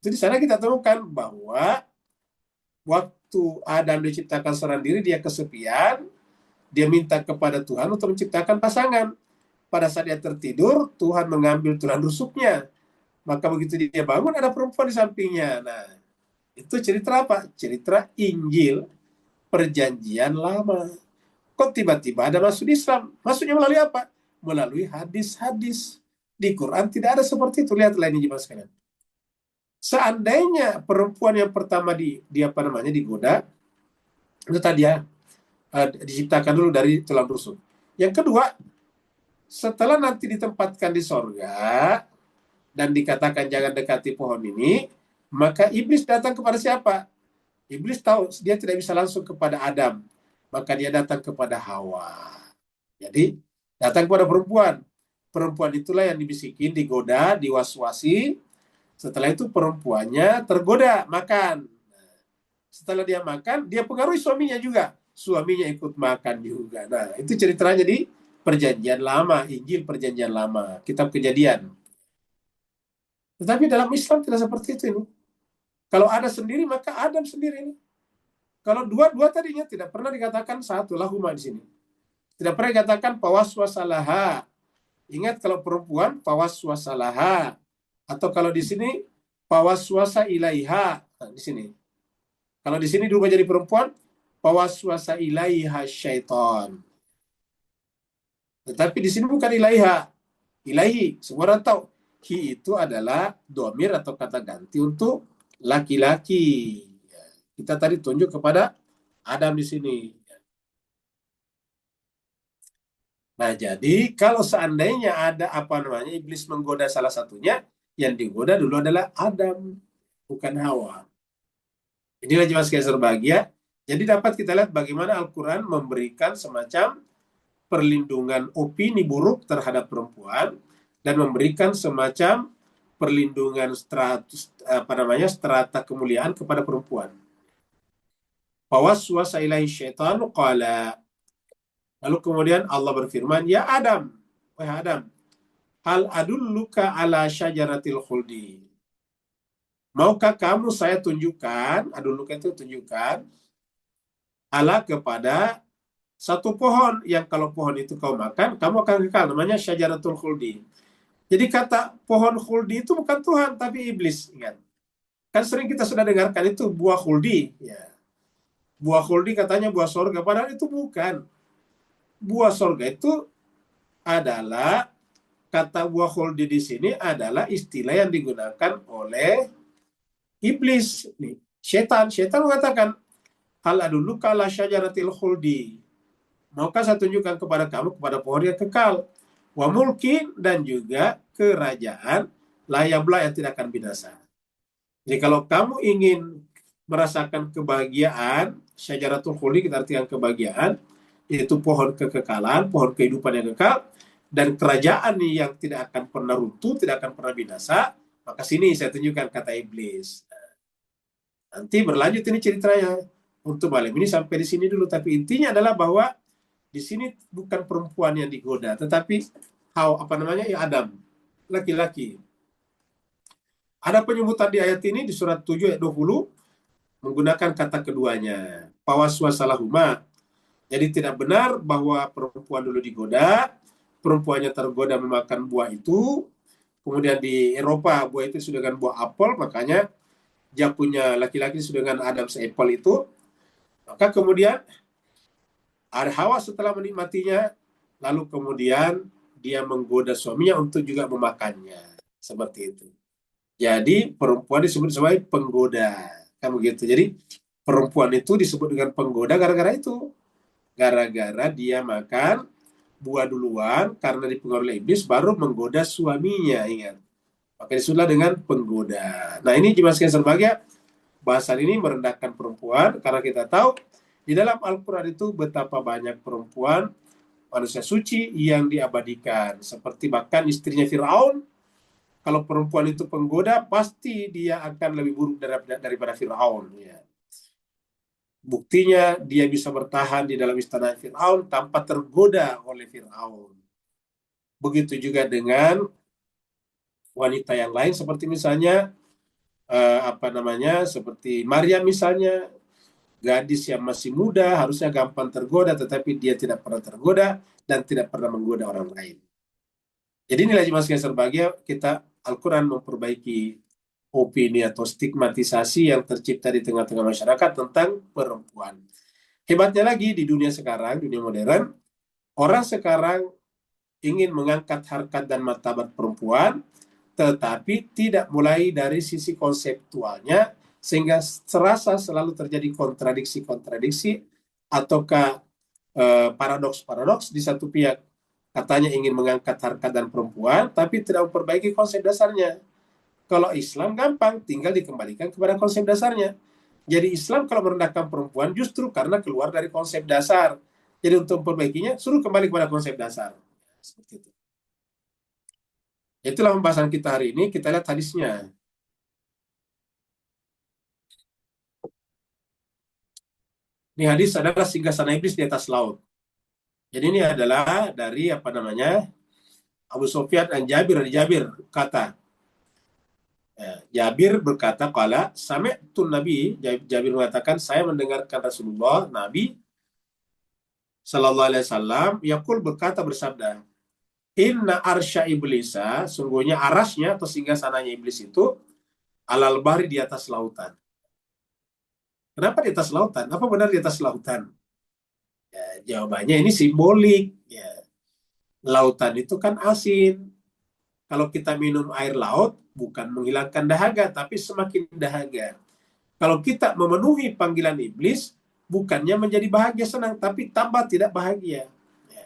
Jadi di sana kita temukan bahwa waktu Adam diciptakan seorang diri, dia kesepian, dia minta kepada Tuhan untuk menciptakan pasangan. Pada saat dia tertidur, Tuhan mengambil tulang rusuknya. Maka begitu dia bangun, ada perempuan di sampingnya. Nah, itu cerita apa? Cerita Injil Perjanjian Lama. Kok tiba-tiba ada masuk Islam? Masuknya melalui apa? Melalui hadis-hadis. Di Quran tidak ada seperti itu. Lihatlah ini jemaah sekalian. Seandainya perempuan yang pertama digoda, itu tadi ya, diciptakan dulu dari tulang rusuk. Yang kedua, setelah nanti ditempatkan di sorga dan dikatakan jangan dekati pohon ini, maka iblis datang kepada siapa? Iblis tahu dia tidak bisa langsung kepada Adam, maka dia datang kepada Hawa. Jadi datang kepada perempuan. Perempuan itulah yang dibisikin, digoda, diwaswasi. Setelah itu perempuannya tergoda makan. Setelah dia makan, dia pengaruhi suaminya juga. Suaminya ikut makan juga. Nah, itu ceritanya di Perjanjian Lama, Injil Perjanjian Lama, Kitab Kejadian. Tetapi dalam Islam tidak seperti itu ini. Kalau ada sendiri, maka Adam sendiri ini. Kalau dua tadinya tidak pernah dikatakan satu lahuma di sini. Tidak pernah dikatakan fawaswasalaha. Ingat kalau perempuan fawaswasalaha. Atau kalau di sini fawaswasa ilaiha. Nah, di sini. Kalau di sini berubah jadi perempuan, fawaswasa ilaiha syaitan. Tetapi di sini bukan ilaiha. Ilahi. Semua orang tahu. Hi itu adalah domir atau kata ganti untuk laki-laki. Kita tadi tunjuk kepada Adam di sini. Nah, jadi kalau seandainya ada iblis menggoda salah satunya, yang digoda dulu adalah Adam, bukan Hawa. Inilah jemaah sekalian berbahagia. Jadi dapat kita lihat bagaimana Al-Quran memberikan semacam perlindungan opini buruk terhadap perempuan dan memberikan semacam perlindungan strata kemuliaan kepada perempuan. Fawaswasa ilaihi syaitanu qala. Lalu kemudian Allah berfirman, ya Adam, wahai Adam, hal adulluka ala syajaratil khuldi. Maukah kamu saya tunjukkan, adulluka itu tunjukkan, ala kepada satu pohon yang kalau pohon itu kau makan, kamu akan kekal. Namanya syajaratul khuldi. Jadi kata pohon khuldi itu bukan Tuhan, tapi iblis. Ingat. Kan sering kita sudah dengarkan itu buah khuldi. Ya. Buah khuldi katanya buah sorga, padahal itu bukan. Buah sorga itu adalah, kata buah khuldi di sini adalah istilah yang digunakan oleh iblis. Nih, setan. Setan mengatakan, hal adulluka ala syajaratil khuldi. Maukah saya tunjukkan kepada kamu kepada pohon yang kekal. Wa mulkin, dan juga kerajaan la yabla, yang tidak akan binasa. Jadi kalau kamu ingin merasakan kebahagiaan, syajaratul khuldi kita artikan kebahagiaan, yaitu pohon kekekalan, pohon kehidupan yang kekal, dan kerajaan yang tidak akan pernah runtuh, tidak akan pernah binasa, maka sini saya tunjukkan, kata iblis. Nanti berlanjut ini ceritanya. Untuk malam ini sampai di sini dulu, tapi intinya adalah bahwa di sini bukan perempuan yang digoda, tetapi ya Adam, laki-laki. Ada penyebutan di ayat ini di surat 7 ayat 20 menggunakan kata keduanya, pawaswasalahuma. Jadi tidak benar bahwa perempuan dulu digoda, perempuannya tergoda memakan buah itu. Kemudian di Eropa buah itu sudah dengan buah apel, makanya dia punya laki-laki sudah dengan Adam seapel itu. Maka kemudian ada Hawa setelah menikmatinya, lalu kemudian dia menggoda suaminya untuk juga memakannya. Seperti itu. Jadi perempuan disebut sebagai penggoda. Kan begitu. Jadi perempuan itu disebut dengan penggoda gara-gara itu. Gara-gara dia makan buah duluan, karena dipengaruhi oleh iblis, baru menggoda suaminya. Ingat. Maka disebutlah dengan penggoda. Nah ini dimasukkan sebagai bahasan ini merendahkan perempuan, karena kita tahu di dalam Al-Quran itu betapa banyak perempuan manusia suci yang diabadikan. Seperti bahkan istrinya Fir'aun, kalau perempuan itu penggoda, pasti dia akan lebih buruk daripada Fir'aun. Ya. Buktinya dia bisa bertahan di dalam istana Fir'aun tanpa tergoda oleh Fir'aun. Begitu juga dengan wanita yang lain, seperti misalnya seperti Maryam misalnya, gadis yang masih muda, harusnya gampang tergoda, tetapi dia tidak pernah tergoda dan tidak pernah menggoda orang lain. Jadi inilah Jemaah sekalian berbahagia, kita Al-Quran memperbaiki opini atau stigmatisasi yang tercipta di tengah-tengah masyarakat tentang perempuan. Hebatnya lagi di dunia sekarang, dunia modern, orang sekarang ingin mengangkat harkat dan martabat perempuan, tetapi tidak mulai dari sisi konseptualnya, sehingga terasa selalu terjadi kontradiksi-kontradiksi ataukah paradoks-paradoks. Di satu pihak katanya ingin mengangkat harkat dan perempuan, tapi tidak memperbaiki konsep dasarnya. Kalau Islam gampang, tinggal dikembalikan kepada konsep dasarnya. Jadi Islam kalau merendahkan perempuan justru karena keluar dari konsep dasar. Jadi untuk memperbaikinya, suruh kembali kepada konsep dasar. Seperti itu. Itulah pembahasan kita hari ini. Kita lihat hadisnya. Ini hadis adalah singgasana iblis di atas laut. Jadi ini adalah dari Abu Sufyan dan Jabir kata. Jabir berkata, qala sami'tu Nabi, Jabir mengatakan, saya mendengarkan Rasulullah, Nabi sallallahu alaihi wasallam, yaqul, berkata, bersabda, inna arsya iblisa, sungguhnya arasnya atau singgasananya iblis itu alal bahri, di atas lautan. Kenapa di atas lautan? Apa benar di atas lautan? Ya, jawabannya ini simbolik. Ya. Lautan itu kan asin. Kalau kita minum air laut, bukan menghilangkan dahaga, tapi semakin dahaga. Kalau kita memenuhi panggilan iblis, bukannya menjadi bahagia senang, tapi tambah tidak bahagia. Ya.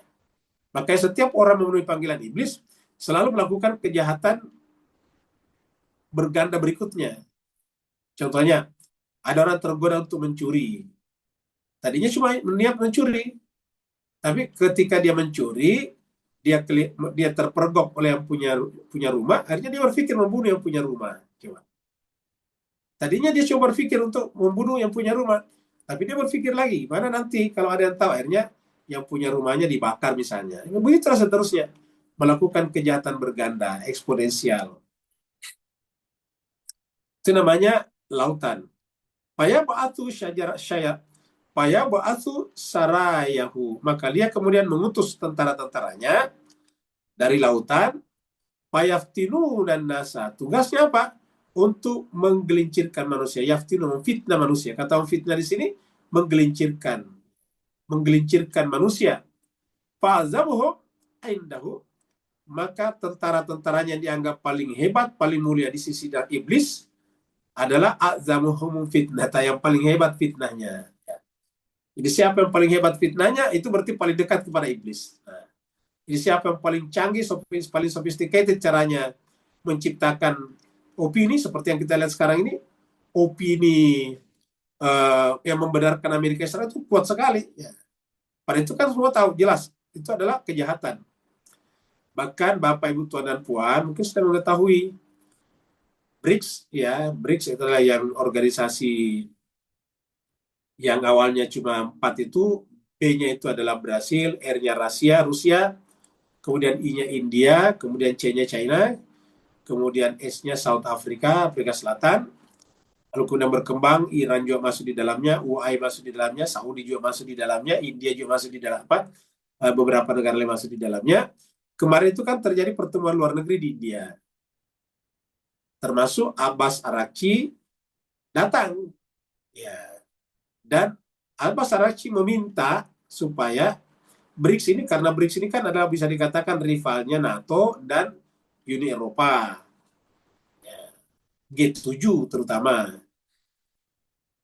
Makanya setiap orang memenuhi panggilan iblis, selalu melakukan kejahatan berganda berikutnya. Contohnya, ada orang tergoda untuk mencuri. Tadinya cuma niat mencuri, tapi ketika dia mencuri, dia terpergok oleh yang punya rumah, akhirnya dia berpikir membunuh yang punya rumah. Coba. Tadinya dia coba berpikir untuk membunuh yang punya rumah, tapi dia berpikir lagi, mana nanti kalau ada yang tahu, akhirnya yang punya rumahnya dibakar misalnya. Begitu seterusnya. Melakukan kejahatan berganda, eksponensial. Itu namanya lautan. Fayab'atsu sarayahu. Maka dia kemudian mengutus tentara-tentaranya dari lautan. Fayaftinu dan nasa. Tugasnya apa? Untuk menggelincirkan manusia. Yaftinu, memfitnah manusia. Kata memfitnah di sini, menggelincirkan. Menggelincirkan manusia. Fa'azamuhum indahu. Maka tentara-tentaranya yang dianggap paling hebat, paling mulia di sisi iblis adalah a'zamuhum fitnah, yang paling hebat fitnahnya. Jadi siapa yang paling hebat fitnahnya, itu berarti paling dekat kepada iblis. Nah, jadi siapa yang paling canggih, paling sophisticated caranya menciptakan opini seperti yang kita lihat sekarang ini, opini yang membenarkan Amerika Serikat itu kuat sekali. Ya. Pada itu kan semua tahu jelas itu adalah kejahatan. Bahkan Bapak Ibu Tuan dan Puan mungkin sudah mengetahui BRICS, ya BRICS adalah yang organisasi yang awalnya cuma 4 itu, B-nya itu adalah Brasil, R-nya Rusia, kemudian I-nya India, kemudian C-nya China, kemudian S-nya South Africa, Afrika Selatan, lalu kemudian berkembang, Iran juga masuk di dalamnya, UAE masuk di dalamnya, Saudi juga masuk di dalamnya, India juga masuk di dalam beberapa negara lain masuk di dalamnya. Kemarin itu kan terjadi pertemuan luar negeri di India, termasuk Abbas Araghchi datang, ya. Dan Abbas Araghchi meminta supaya BRICS ini, karena BRICS ini kan adalah bisa dikatakan rivalnya NATO dan Uni Eropa, ya, G7 terutama,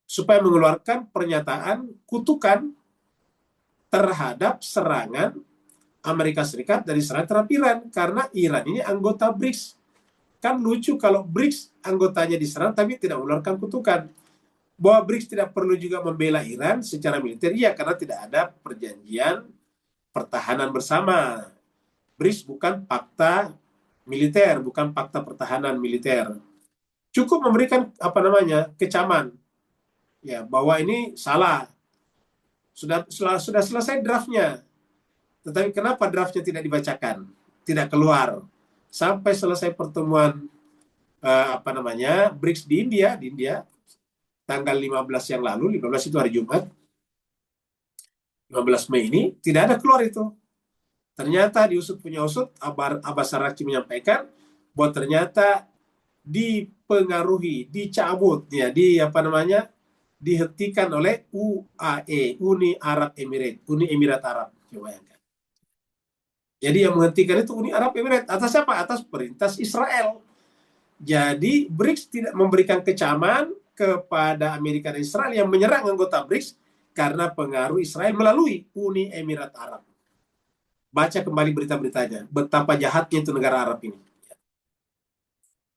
supaya mengeluarkan pernyataan kutukan terhadap serangan Amerika Serikat dari serangan terhadap Iran, karena Iran ini anggota BRICS. Kan lucu kalau BRICS anggotanya diserang tapi tidak mengeluarkan kutukan. Bahwa BRICS tidak perlu juga membela Iran secara militer, iya, karena tidak ada perjanjian pertahanan bersama. BRICS bukan fakta militer, bukan fakta pertahanan militer. Cukup memberikan kecaman, ya, bahwa ini salah. Sudah selesai draftnya, tetapi kenapa draftnya tidak dibacakan, tidak keluar sampai selesai pertemuan BRICS di India tanggal 15 yang lalu, 15 itu hari Jumat, 15 Mei ini, tidak ada keluar itu. Ternyata diusut punya usut, Abbas Araghchi menyampaikan bahwa ternyata dipengaruhi, dicabut, ya, dihentikan oleh UAE, Uni Emirat Arab. Bayangkan. Jadi yang menghentikan itu Uni Arab Emirat. Atas apa? Atas perintah Israel. Jadi BRICS tidak memberikan kecaman kepada Amerika dan Israel yang menyerang anggota BRICS karena pengaruh Israel melalui Uni Emirat Arab. Baca kembali berita-beritanya, betapa jahatnya itu negara Arab ini.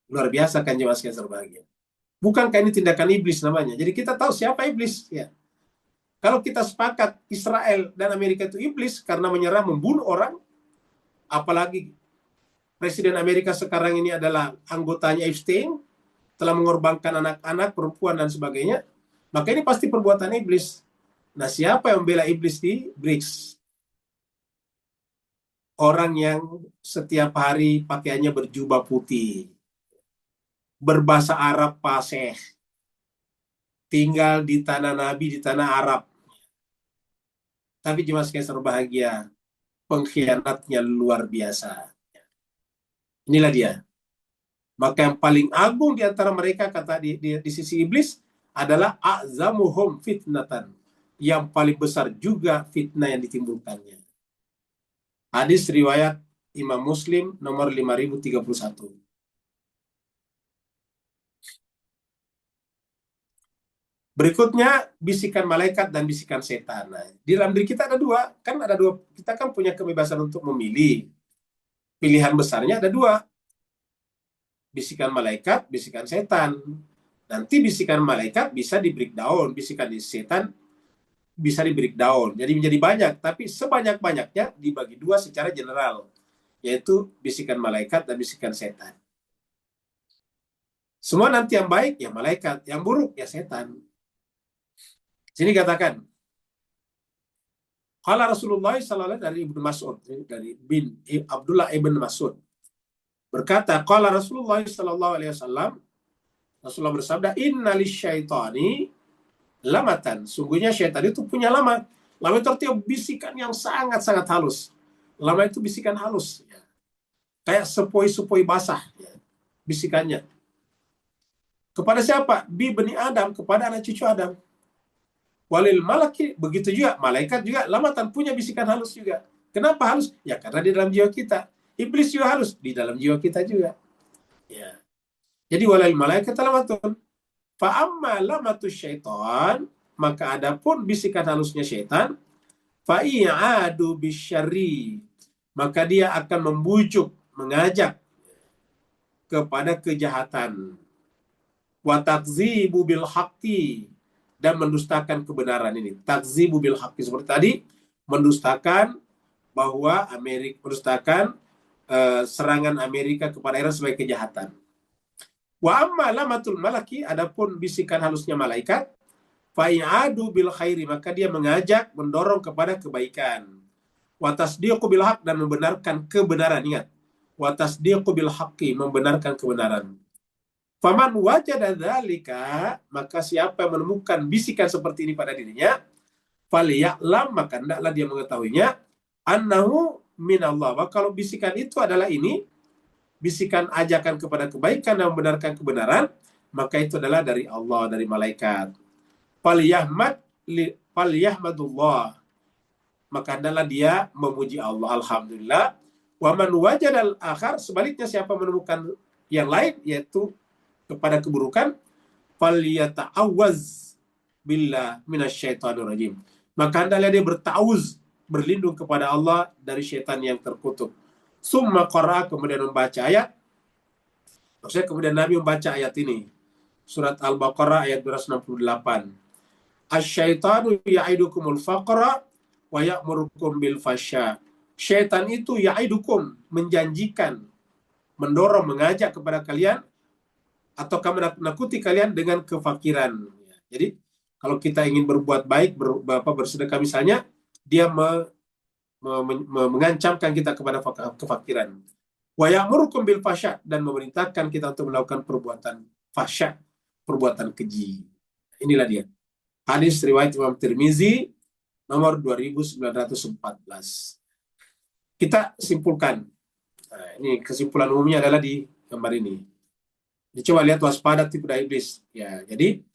Luar biasa kan jemaah sekalian berbahagia. Bukankah ini tindakan iblis namanya? Jadi kita tahu siapa iblis, ya. Kalau kita sepakat Israel dan Amerika itu iblis karena menyerang, membunuh orang, apalagi Presiden Amerika sekarang ini adalah anggotanya Epstein, telah mengorbankan anak-anak, perempuan, dan sebagainya, maka ini pasti perbuatan iblis. Nah, siapa yang membela iblis di BRICS? Orang yang setiap hari pakaiannya berjubah putih, berbahasa Arab fasih, tinggal di tanah Nabi, di tanah Arab. Tapi jemaah sekalian berbahagia, pengkhianatnya luar biasa. Inilah dia. Maka yang paling agung di antara mereka, kata di sisi iblis, adalah a'zamuhum fitnatan. Yang paling besar juga fitnah yang ditimbulkannya. Hadis riwayat Imam Muslim nomor 5031. Berikutnya bisikan malaikat dan bisikan setan. Nah, di dalam diri kita ada dua. Kita kan punya kebebasan untuk memilih. Pilihan besarnya ada dua. Bisikan malaikat, bisikan setan. Nanti bisikan malaikat bisa di breakdown, bisikan setan bisa di breakdown. Jadi menjadi banyak, tapi sebanyak-banyaknya dibagi dua secara general, yaitu bisikan malaikat dan bisikan setan. Semua nanti yang baik ya malaikat, yang buruk ya setan. Sini katakan, Qala Rasulullah sallallahu alaihi dari Ibnu Mas'ud, dari bin Abdullah ibn Mas'ud. Berkata, qala Rasulullah sallallahu alaihi wasallam, Rasulullah bersabda, "Inna lisyaitani lamatan." Sungguhnya syaitan itu punya lama. Lama itu artinya bisikan yang sangat-sangat halus. Lama itu bisikan halus. Ya. Kayak sepoi-sepoi basah. Ya. Bisikannya. Kepada siapa? Bi bani Adam, kepada anak cucu Adam. Walil malaki, begitu juga. Malaikat juga lamatan punya bisikan halus juga. Kenapa halus? Ya karena di dalam jiwa kita. Iblis juga halus. Di dalam jiwa kita juga. Ya. Jadi walil malaikat lamatun. Fa'amma lamatus syaitan, maka adapun bisikan halusnya syaitan, fa'i'adu bisyarri, maka dia akan membujuk, mengajak kepada kejahatan. Wa takzibu bil haqqi, dan mendustakan kebenaran ini. Takzibu bil haqqi, seperti tadi, mendustakan bahwa mendustakan serangan Amerika kepada Iran sebagai kejahatan. Wa amma lamatul malaki, adapun bisikan halusnya malaikat, fa'i'adu bil khairi, maka dia mengajak, mendorong kepada kebaikan. Wa tasdiqu bil haq, dan membenarkan kebenaran. Ingat, wa tasdiqu bil haqqi, membenarkan kebenaran. Faman wajada dzalika, maka siapa yang menemukan bisikan seperti ini pada dirinya, falya'lam, maka hendaklah dia mengetahuinya, annahu minallah. Maka kalau bisikan itu adalah ini, bisikan ajakan kepada kebaikan dan membenarkan kebenaran, maka itu adalah dari Allah, dari malaikat. Falyahmadullah, maka adalah dia memuji Allah, alhamdulillah. Wa man wajadal akhar, sebaliknya siapa menemukan yang lain, yaitu kepada keburukan, falyata'awwaz billah minasyaitonir rajim, maka hendaklah dia berta'awuz, berlindung kepada Allah dari syaitan yang terkutuk. Summa qara'a, kemudian membaca ayat. Maksudnya kemudian Nabi membaca ayat ini. Surat Al-Baqarah ayat 268. Asyaitanu ya'idukumul faqra wa ya'murukum bil fasya. Syaitan itu ya'idukum, menjanjikan, mendorong, mengajak kepada kalian, atau menakuti kalian dengan kefakiran. Jadi kalau kita ingin berbuat baik, bersedekah misalnya, dia mengancamkan kita kepada kefakiran. Wa ya'murukum bil fasya, dan memerintahkan kita untuk melakukan perbuatan fasya, perbuatan keji. Inilah dia. Hadis riwayat Imam Tirmizi nomor 2914. Kita simpulkan. Nah, ini kesimpulan umumnya adalah di gambar ini. Coba lihat waspada tipu daya iblis. Ya, jadi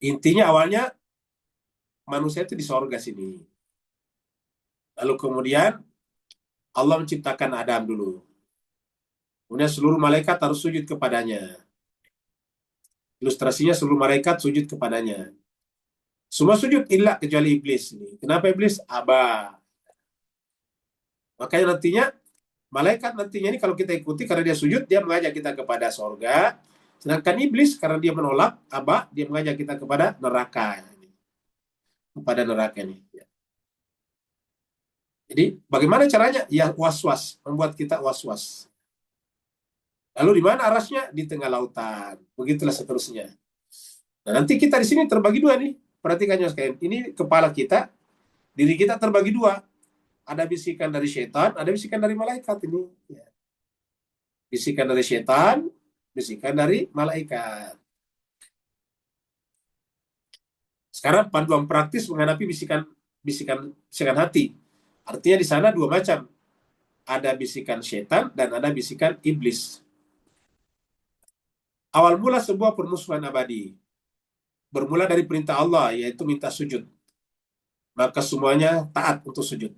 intinya awalnya manusia itu di sorga sini. Lalu kemudian Allah menciptakan Adam dulu. Kemudian seluruh malaikat harus sujud kepadanya. Ilustrasinya seluruh malaikat sujud kepadanya. Semua sujud illa kecuali iblis. Kenapa iblis? Aba. Makanya nantinya malaikat nantinya ini kalau kita ikuti, karena dia sujud, dia mengajak kita kepada sorga. Sedangkan iblis karena dia menolak, aba, dia mengajak kita kepada neraka. Kepada neraka ini. Jadi bagaimana caranya? Ya was-was, membuat kita was-was. Lalu di mana arasnya? Di tengah lautan. Begitulah seterusnya. Nah, nanti kita di sini terbagi dua nih. Perhatikannya sekalian. Ini kepala kita, diri kita terbagi dua. Ada bisikan dari syaitan, ada bisikan dari malaikat ini. Bisikan dari syaitan, bisikan dari malaikat. Sekarang panduan praktis menghadapi bisikan hati. Artinya di sana dua macam. Ada bisikan syaitan dan ada bisikan iblis. Awal mula sebuah permusuhan abadi. Bermula dari perintah Allah, yaitu minta sujud. Maka semuanya taat untuk sujud.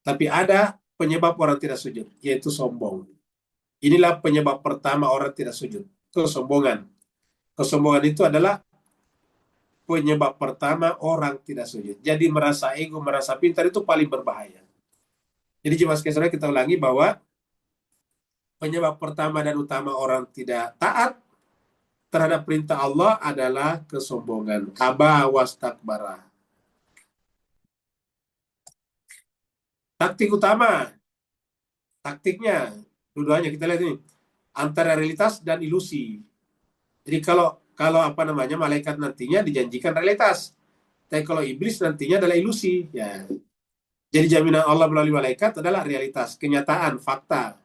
Tapi ada penyebab orang tidak sujud, yaitu sombong. Inilah penyebab pertama orang tidak sujud. Kesombongan. Kesombongan itu adalah penyebab pertama orang tidak sujud. Jadi merasa ego, merasa pintar itu paling berbahaya. Jadi jemaah sekalian, kita ulangi bahwa penyebab pertama dan utama orang tidak taat terhadap perintah Allah adalah kesombongan. Aba wastakbara. Taktiknya, dua-duanya kita lihat ini, antara realitas dan ilusi. Jadi kalau malaikat nantinya dijanjikan realitas, Tapi kalau iblis nantinya adalah ilusi. Ya. Jadi jaminan Allah melalui malaikat adalah realitas, kenyataan, fakta.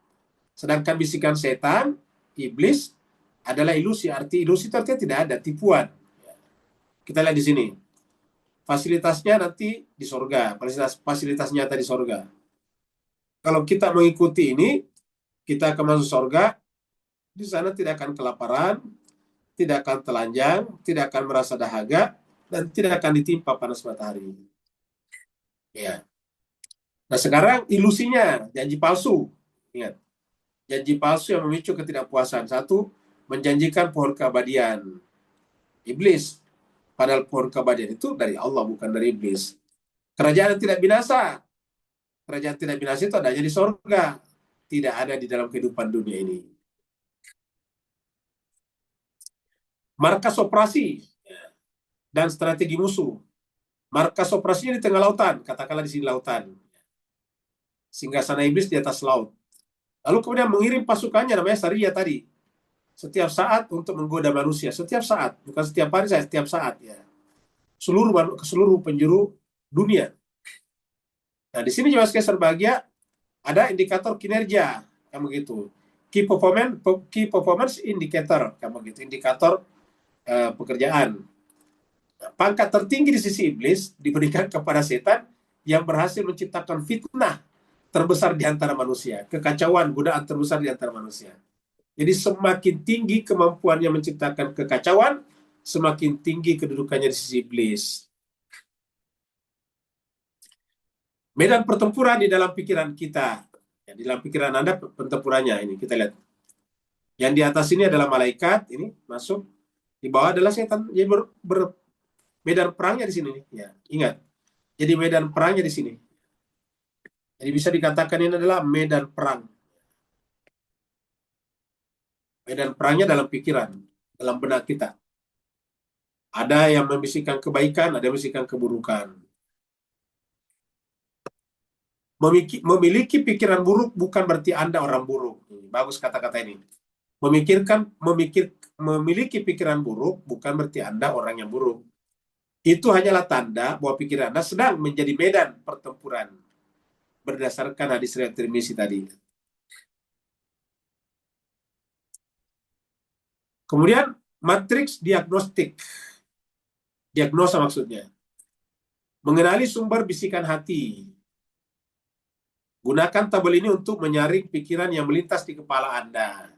Sedangkan bisikan setan, iblis adalah ilusi. Arti ilusi itu artinya tidak ada, tipuan. Kita lihat di sini. Fasilitasnya nanti di sorga, fasilitas nyata di sorga. Kalau kita mengikuti ini, kita akan masuk sorga, di sana tidak akan kelaparan, tidak akan telanjang, tidak akan merasa dahaga, dan tidak akan ditimpa panas matahari. Ya. Nah sekarang ilusinya, janji palsu. Ingat, janji palsu yang memicu ketidakpuasan. Satu, menjanjikan pohon keabadian. Iblis. Padahal pohon keabadian itu dari Allah, bukan dari iblis. Kerajaan yang tidak binasa. Kerajaan tidak binasa itu adanya di sorga. Tidak ada di dalam kehidupan dunia ini. Markas operasi dan strategi musuh. Markas operasinya di tengah lautan. Katakanlah di sini lautan. Singgasana iblis di atas laut. Lalu kemudian mengirim pasukannya namanya Sariyah tadi. Setiap saat untuk menggoda manusia. Setiap saat. Bukan setiap hari, setiap saat. Ya. Ke seluruh penjuru dunia. Nah, di sini juga sekalian berbahagia ada indikator kinerja. Kayak begitu. Key performance indicator. Kayak begitu. Indikator pekerjaan. Nah, pangkat tertinggi di sisi iblis diberikan kepada setan yang berhasil menciptakan fitnah terbesar di antara manusia. Kekacauan, godaan terbesar di antara manusia. Jadi semakin tinggi kemampuannya menciptakan kekacauan, semakin tinggi kedudukannya di sisi iblis. Medan pertempuran di dalam pikiran kita. Ya, di dalam pikiran Anda pertempurannya ini kita lihat. Yang di atas ini adalah malaikat, ini masuk. Di bawah adalah setan. Jadi medan perangnya di sini. Ya, ingat. Jadi medan perangnya di sini. Jadi bisa dikatakan ini adalah medan perang. Medan perangnya dalam pikiran, dalam benak kita. Ada yang membisikkan kebaikan, ada yang membisikkan keburukan. Memiliki pikiran buruk bukan berarti Anda orang buruk. Bagus kata-kata ini. Memiliki pikiran buruk bukan berarti Anda orang yang buruk. Itu hanyalah tanda bahwa pikiran Anda sedang menjadi medan pertempuran. Berdasarkan hadis riwayat Tirmizi tadi. Kemudian matriks diagnostik. Diagnosa maksudnya. Mengenali sumber bisikan hati. Gunakan tabel ini untuk menyaring pikiran yang melintas di kepala Anda.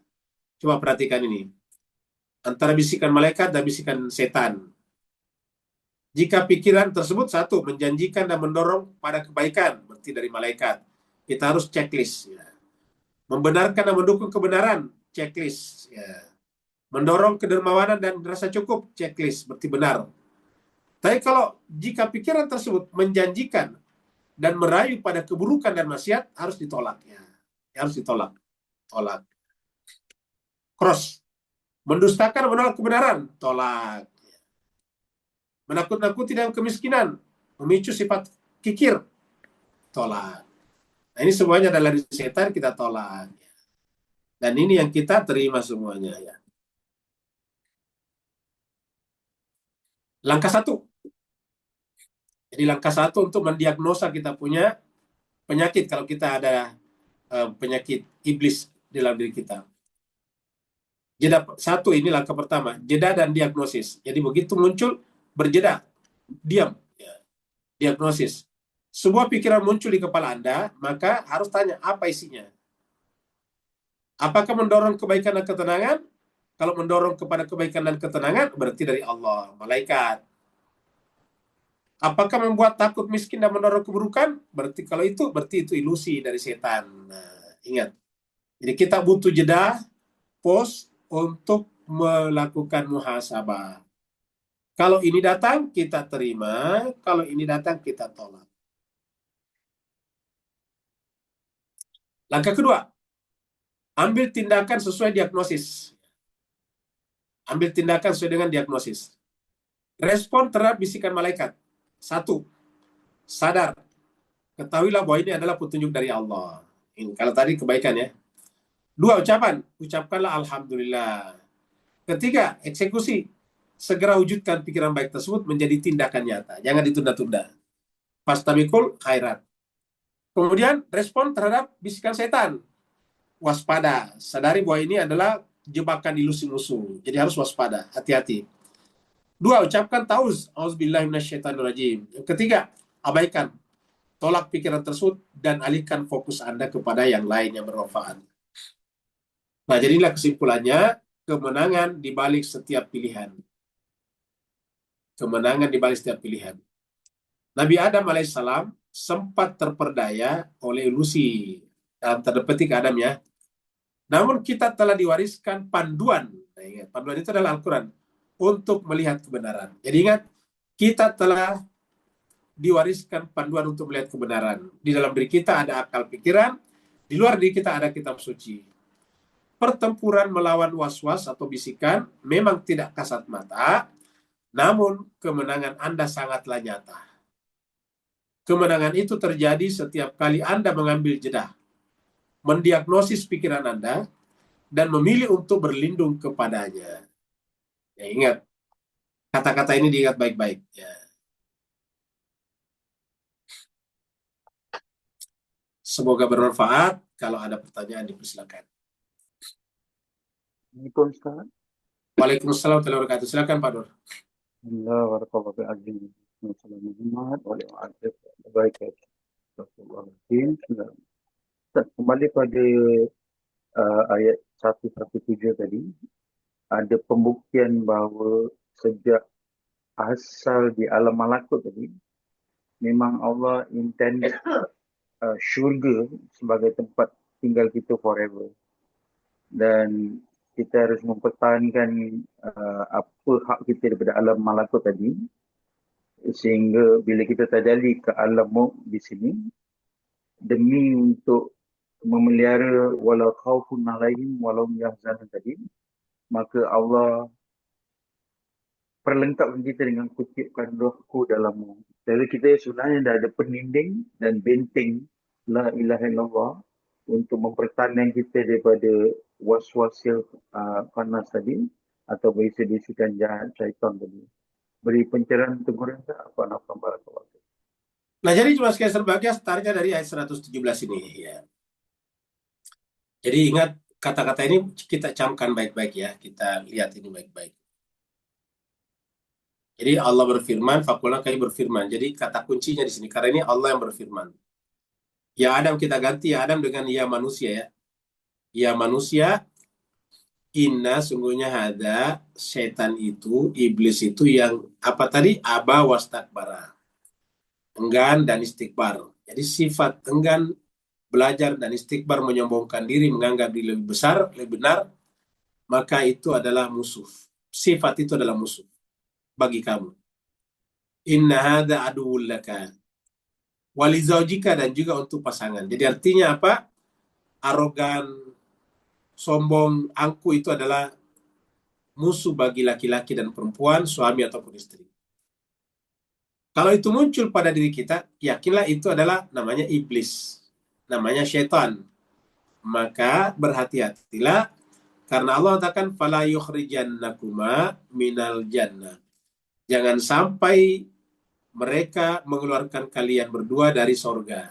Coba perhatikan ini. Antara bisikan malaikat dan bisikan setan. Jika pikiran tersebut satu, menjanjikan dan mendorong pada kebaikan, berarti dari malaikat. Kita harus checklist. Ya. Membenarkan dan mendukung kebenaran, checklist. Ya. Mendorong kedermawanan dan rasa cukup, checklist, berarti benar. Tapi kalau jika pikiran tersebut menjanjikan dan merayu pada keburukan dan maksiat, harus ditolak. Ya. Harus ditolak. Tolak. Cross. Mendustakan, menolak kebenaran, tolak. Menakut-nakuti dalam kemiskinan, memicu sifat kikir, tolak. Nah, ini semuanya adalah dari setan, kita tolak. Dan ini yang kita terima semuanya. Ya. Langkah satu. Jadi langkah satu untuk mendiagnosa kita punya penyakit, kalau kita ada penyakit iblis dalam diri kita. Jeda satu, ini langkah pertama, jeda dan diagnosis. Jadi begitu muncul, berjeda, diam. Ya. Diagnosis. Sebuah pikiran muncul di kepala Anda, maka harus tanya apa isinya. Apakah mendorong kebaikan dan ketenangan? Kalau mendorong kepada kebaikan dan ketenangan, berarti dari Allah, malaikat. Apakah membuat takut miskin dan mendorong keburukan? Berarti itu ilusi dari setan. Nah, ingat. Jadi kita butuh jeda, pause untuk melakukan muhasabah. Kalau ini datang, kita terima. Kalau ini datang, kita tolak. Langkah kedua, ambil tindakan sesuai diagnosis. Ambil tindakan sesuai dengan diagnosis. Respon terhadap bisikan malaikat. Satu, sadar. Ketahuilah bahwa ini adalah petunjuk dari Allah. Ini, kalau tadi kebaikan ya. Dua, ucapan. Ucapkanlah Alhamdulillah. Ketiga, eksekusi. segera wujudkan pikiran baik tersebut menjadi tindakan nyata. Jangan ditunda-tunda. Fastabikul khairat. Kemudian respon terhadap bisikan setan. Waspada. Sadari bahwa ini adalah jebakan ilusi musuh. Jadi harus waspada, hati-hati. 2, ucapkan tauz. Auzubillahi minasyaitonirrajim. Yang ketiga, abaikan. Tolak pikiran tersebut dan alihkan fokus Anda kepada yang lain yang bermanfaat. Nah, jadilah kesimpulannya, kemenangan di balik setiap pilihan. Kemenangan di balik setiap pilihan. Nabi Adam alaihissalam sempat terperdaya oleh ilusi, dalam tanda petik Adam ya. Namun kita telah diwariskan panduan. Nah, ingat, panduan itu adalah Al-Quran untuk melihat kebenaran. Jadi ingat, kita telah diwariskan panduan untuk melihat kebenaran. Di dalam diri kita ada akal pikiran, di luar diri kita ada kitab suci. Pertempuran melawan was-was atau bisikan memang tidak kasat mata, namun kemenangan Anda sangatlah nyata. Kemenangan itu terjadi setiap kali Anda mengambil jeda, mendiagnosis pikiran Anda, dan memilih untuk berlindung kepadanya. Ya, ingat, kata-kata ini diingat baik-baik. Ya. Semoga bermanfaat. Kalau ada pertanyaan, dipersilakan. Assalamualaikum Ustaz. Waalaikumsalam warahmatullahi wabarakatuh. Silakan Pak Nur. Alhamdulillah warahmatullahi wabarakatuh. Wassalamualaikum warahmatullahi wabarakatuh. Ustaz, kembali pada ayat 117 tadi, ada pembuktian bahawa sejak asal di alam malakut tadi, memang Allah intended syurga sebagai tempat tinggal kita forever. Dan kita harus mempertahankan apa hak kita daripada alam malakut tadi, sehingga bila kita tajalli ke alam maut di sini, demi untuk memelihara walau khaufun alaihim walau yahzanun tadi, maka Allah perlengkapkan kita dengan kutipkan rohku dalammu. Jadi kita sebenarnya dah ada peninding dan benteng la ilaha illallah untuk mempertahankan kita daripada was-was yang panas tadi atau bisikan jahat syaitan tadi. Beri pencerahan teguran tak apa nafam barakallahu. Nah, jadi cuma sekali sebagai startnya dari ayat 117 ini. Ya. Jadi ingat, kata-kata ini kita camkan baik-baik ya. Kita lihat ini baik-baik. Jadi Allah berfirman, fakulna kami berfirman. Jadi kata kuncinya di sini, karena ini Allah yang berfirman. Ya Adam kita ganti ya Adam dengan ya manusia ya. Ya manusia, inna sungguhnya ada setan itu, iblis itu yang apa tadi? Aba wastakbara. Enggan dan istikbar. Jadi sifat enggan, belajar, dan istikbar, menyombongkan diri, menganggap diri lebih besar, lebih benar, maka itu adalah musuh. Sifat itu adalah musuh bagi kamu. Inna hadza aduwwul laka walizaujika, dan juga untuk pasangan. Jadi artinya apa? Arogan, sombong, angku itu adalah musuh bagi laki-laki dan perempuan, suami ataupun istri. Kalau itu muncul pada diri kita, yakinlah itu adalah namanya iblis, namanya syaitan. Maka berhati-hatilah, karena Allah katakan fala yukhrijannakuma minal jannah. Jangan sampai mereka mengeluarkan kalian berdua dari sorga.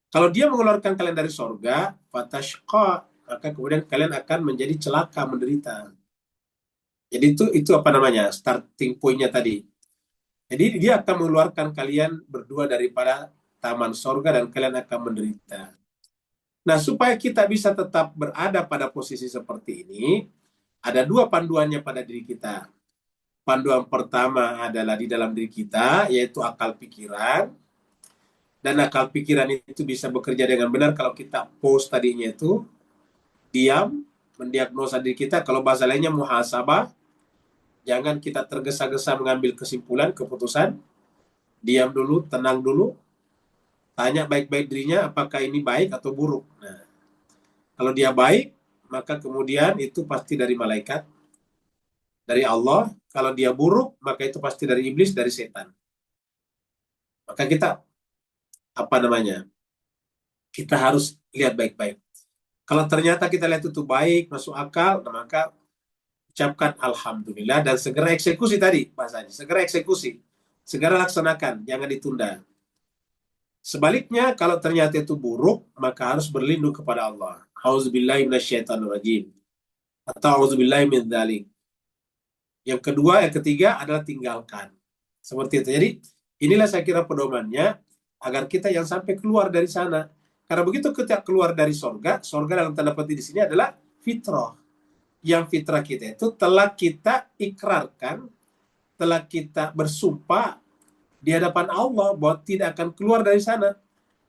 Kalau dia mengeluarkan kalian dari sorga, fatashqa, maka kemudian kalian akan menjadi celaka, menderita. Jadi itu apa namanya? Starting point-nya tadi. Jadi dia akan mengeluarkan kalian berdua daripada taman sorga dan kalian akan menderita. Nah, supaya kita bisa tetap berada pada posisi seperti ini, ada dua panduannya pada diri kita. Panduan pertama adalah di dalam diri kita, yaitu akal pikiran. Dan akal pikiran itu bisa bekerja dengan benar kalau kita pause tadinya itu, diam, mendiagnosa diri kita. Kalau bahasa lainnya muhasabah, jangan kita tergesa-gesa mengambil kesimpulan, keputusan. Diam dulu, tenang dulu, tanya baik-baik dirinya apakah ini baik atau buruk. Nah, kalau dia baik, maka kemudian itu pasti dari malaikat, dari Allah. Kalau dia buruk, maka itu pasti dari iblis, dari setan. Maka kita, apa namanya, kita harus lihat baik-baik. Kalau ternyata kita lihat itu baik, masuk akal, maka ucapkan alhamdulillah dan segera eksekusi tadi bahasanya, segera eksekusi, segera laksanakan, jangan ditunda. Sebaliknya kalau ternyata itu buruk, maka harus berlindung kepada Allah. Auzubillahi minasyaitonirrajim atau auzubillahi min dzalik. Yang kedua, yang ketiga adalah tinggalkan. Seperti itu. Jadi inilah saya kira pedomannya agar kita yang sampai keluar dari sana. Karena begitu kita keluar dari sorga, sorga dalam tanda petik di sini adalah fitrah. Yang fitrah kita itu telah kita ikrarkan, telah kita bersumpah di hadapan Allah bahwa tidak akan keluar dari sana.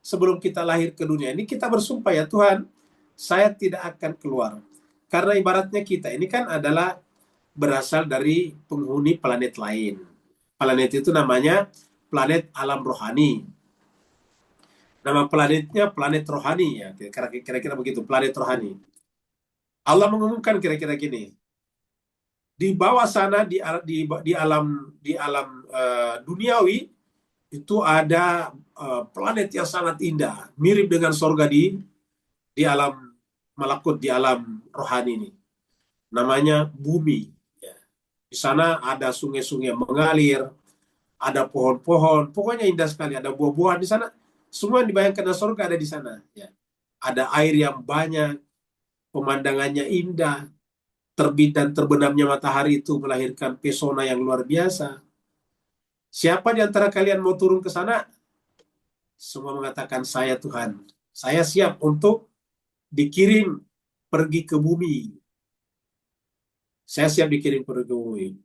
Sebelum kita lahir ke dunia ini, kita bersumpah, ya Tuhan, saya tidak akan keluar. Karena ibaratnya kita ini kan adalah berasal dari penghuni planet lain. Planet itu namanya planet alam rohani. Nama planetnya planet rohani, ya, kira-kira begitu, planet rohani. Allah mengumumkan kira-kira gini, di bawah sana di alam duniawi itu ada planet yang sangat indah, mirip dengan sorga di alam malakut, di alam rohani ini. Namanya bumi. Ya. Di sana ada sungai-sungai mengalir, ada pohon-pohon, pokoknya indah sekali. Ada buah-buahan di sana. Semua yang dibayangkan dari sorga ada di sana. Ya. Ada air yang banyak, pemandangannya indah, terbit dan terbenamnya matahari itu melahirkan pesona yang luar biasa. Siapa di antara kalian mau turun ke sana? Semua mengatakan, saya Tuhan. Saya siap untuk dikirim pergi ke bumi. Saya siap dikirim pergi ke bumi.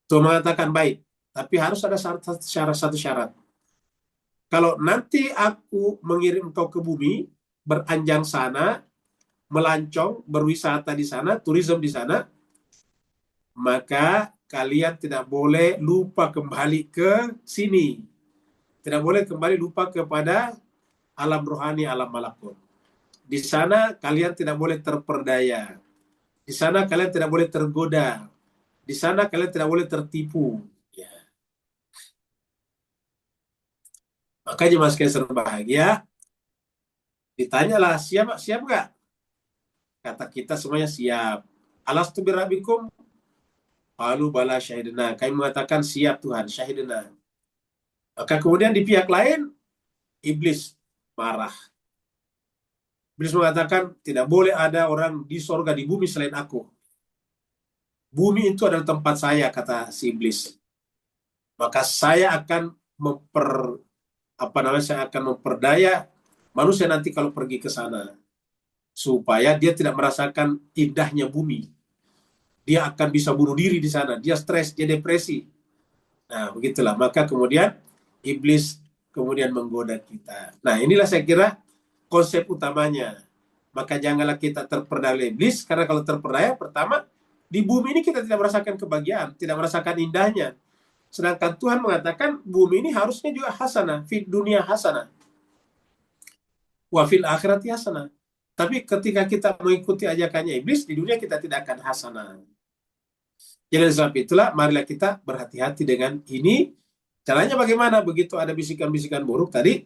Tuhan mengatakan, baik. Tapi harus ada satu syarat. Kalau nanti aku mengirim engkau ke bumi, beranjang sana, melancong, berwisata di sana, turisme di sana, maka kalian tidak boleh lupa kembali ke sini. Tidak boleh kembali lupa kepada alam rohani, alam malakut. Di sana kalian tidak boleh terperdaya. Di sana kalian tidak boleh tergoda. Di sana kalian tidak boleh tertipu. Ya. Makanya mas sekalian berbahagia, ditanyalah, siap nggak? Kata kita semuanya siap. Alastu birabbikum? Qalu bala syahidna. Kami mengatakan siap Tuhan, syahidna. Maka kemudian di pihak lain, iblis marah. Iblis mengatakan, tidak boleh ada orang di sorga, di bumi selain aku. Bumi itu adalah tempat saya, kata si iblis. Maka saya akan saya akan memperdaya manusia nanti kalau pergi ke sana. Supaya dia tidak merasakan indahnya bumi. Dia akan bisa bunuh diri di sana. Dia stres, dia depresi. Nah, begitulah. Maka kemudian iblis kemudian menggoda kita. Nah, inilah saya kira konsep utamanya. Maka janganlah kita terperdaya oleh iblis, karena kalau terperdaya, pertama, di bumi ini kita tidak merasakan kebahagiaan, tidak merasakan indahnya. Sedangkan Tuhan mengatakan bumi ini harusnya juga hasanah, fid dunia hasanah, wa fil akhirati hasanah. Tapi ketika kita mengikuti ajakannya iblis, di dunia kita tidak akan hasanah. Jadi sebab itulah, marilah kita berhati-hati dengan ini. Caranya bagaimana? Begitu ada bisikan-bisikan buruk tadi,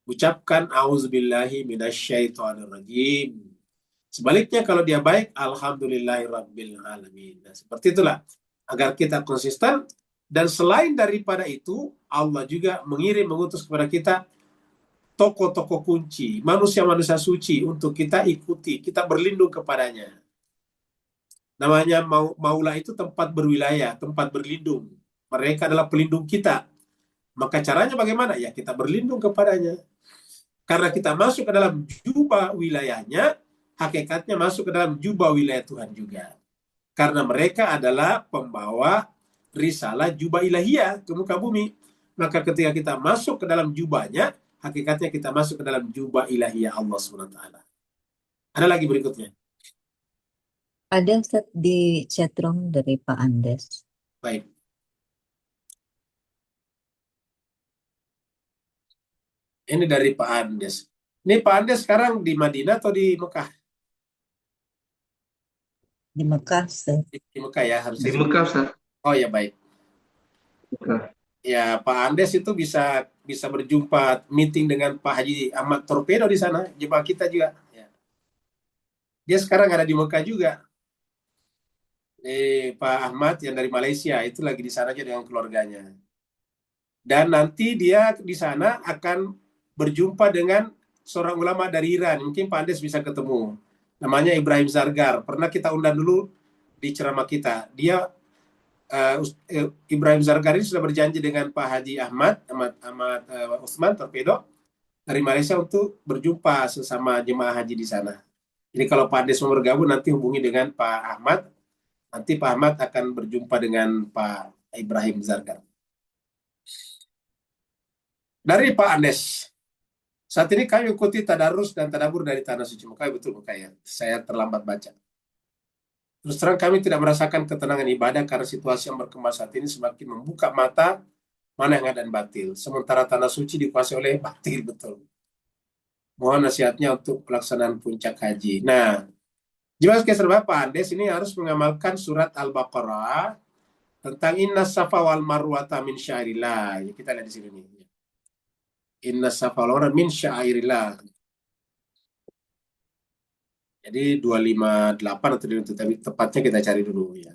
ucapkan auzubillahi minasyaitonirrajim. Sebaliknya kalau dia baik, alhamdulillahirabbil alamin. Nah, seperti itulah agar kita konsisten. Dan selain daripada itu, Allah juga mengutus kepada kita tokoh-tokoh kunci, manusia-manusia suci untuk kita ikuti, kita berlindung kepadanya. Namanya Maula itu tempat berwilayah, tempat berlindung. Mereka adalah pelindung kita. Maka caranya bagaimana? Ya kita berlindung kepadanya. Karena kita masuk ke dalam jubah wilayahnya, hakikatnya masuk ke dalam jubah wilayah Tuhan juga. Karena mereka adalah pembawa risalah jubah ilahiyah ke muka bumi. Maka ketika kita masuk ke dalam jubahnya, hakikatnya kita masuk ke dalam jubah ilahiyah Allah SWT. Ada lagi berikutnya. Ada Ustaz di chatroom dari Pak Andes. Baik. Ini dari Pak Andes. Ini Pak Andes sekarang di Madinah atau di Mekah? Di Mekah, Ustaz. Di Mekah ya harusnya. Di Mekah, Ustaz. Oh ya, baik. Mekah. Ya, Pak Andes itu bisa berjumpa meeting dengan Pak Haji Ahmad Torpedo di sana, jemaah kita juga. Ya. Dia sekarang ada di Mekah juga. Pak Ahmad yang dari Malaysia itu lagi di sana aja dengan keluarganya. Dan nanti dia di sana akan berjumpa dengan seorang ulama dari Iran. Mungkin Pak Andes bisa ketemu. Namanya Ibrahim Zargar. Pernah kita undang dulu di ceramah kita. Dia Ibrahim Zargar ini sudah berjanji dengan Pak Haji Ahmad Usman Torpedo dari Malaysia untuk berjumpa sesama jemaah haji di sana. Jadi kalau Pak Andes mau bergabung nanti hubungi dengan Pak Ahmad. Nanti Pak Ahmad akan berjumpa dengan Pak Ibrahim Zargar. Dari Pak Andes, saat ini kami ikuti tadarus dan tadabur dari Tanah Suci Mekah. Betul Mekah ya, saya terlambat baca. Terus terang kami tidak merasakan ketenangan ibadah karena situasi yang berkembang saat ini semakin membuka mata mana yang ada dan batil. Sementara Tanah Suci dikuasai oleh batil, betul. Mohon nasihatnya untuk pelaksanaan puncak haji. Nah, jemaah sekalian Pak Andes ini harus mengamalkan surat Al-Baqarah tentang inna safa wal marwata min syairillah. Ya, kita lihat di sini nih. Inna safa wal marwata min syairillah. Jadi 258 atau tapi tepatnya kita cari dulu ya.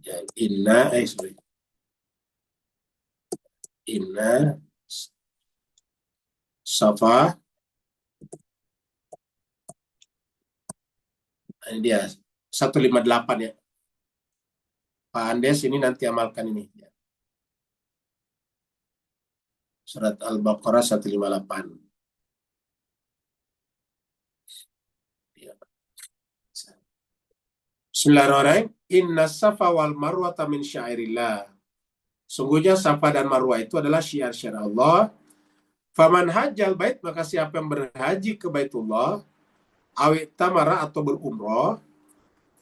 Ya sorry. Inna safa. Ini dia 158 ya. Pak Andes ini nanti amalkan ini. Ya. Surat Al-Baqarah 158. Ya. Bismillahirrahmanirrahim. Inna safa wal marwata min syairillah. Sungguhnya safa dan marwah itu adalah syiar-syiar Allah. Faman hajjal bait, maka siapa yang berhaji ke Baitullah, awit tamara atau berumroh,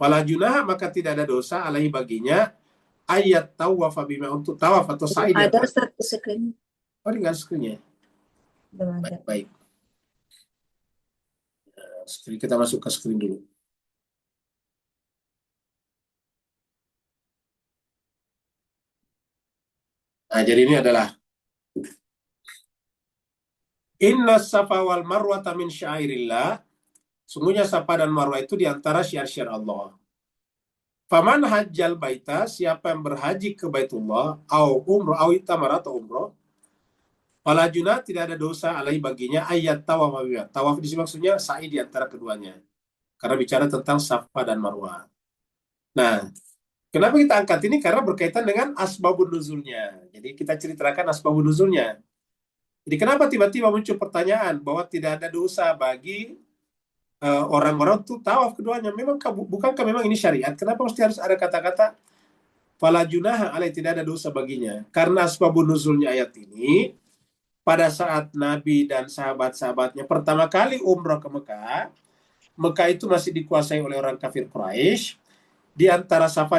fala junah, maka tidak ada dosa alaihi baginya ayat tawaf bima, untuk tawaf atau sa'i. Ada satu screen. Oh, ini nggak screen-nya. Belum ada. Baik. Screen, kita masuk ke screen dulu. Nah, jadi ini adalah Inna safa wal marwata min syairillah. Sungguhnya safa dan marwah itu diantara syiar-syiar Allah. Faman hajjal baita, siapa yang berhaji ke Baitullah, au umroh, au itamar atau umroh, fala junah, tidak ada dosa alai baginya ayat tawaf. Tawaf di sini maksudnya sa'i di antara keduanya. Karena bicara tentang safa dan marwah. Nah, kenapa kita angkat ini? Karena berkaitan dengan asbabun nuzulnya. Jadi kita ceritakan asbabun nuzulnya. Jadi kenapa tiba-tiba muncul pertanyaan bahwa tidak ada dosa bagi orang-orang itu tawaf keduanya? Bukankah memang ini syariat? Kenapa mesti harus ada kata-kata fala junaha alai, tidak ada dosa baginya? Karena asbabun nuzulnya ayat ini, pada saat Nabi dan sahabat-sahabatnya pertama kali umrah ke Mekah, Mekah itu masih dikuasai oleh orang kafir Quraisy. Di antara Safa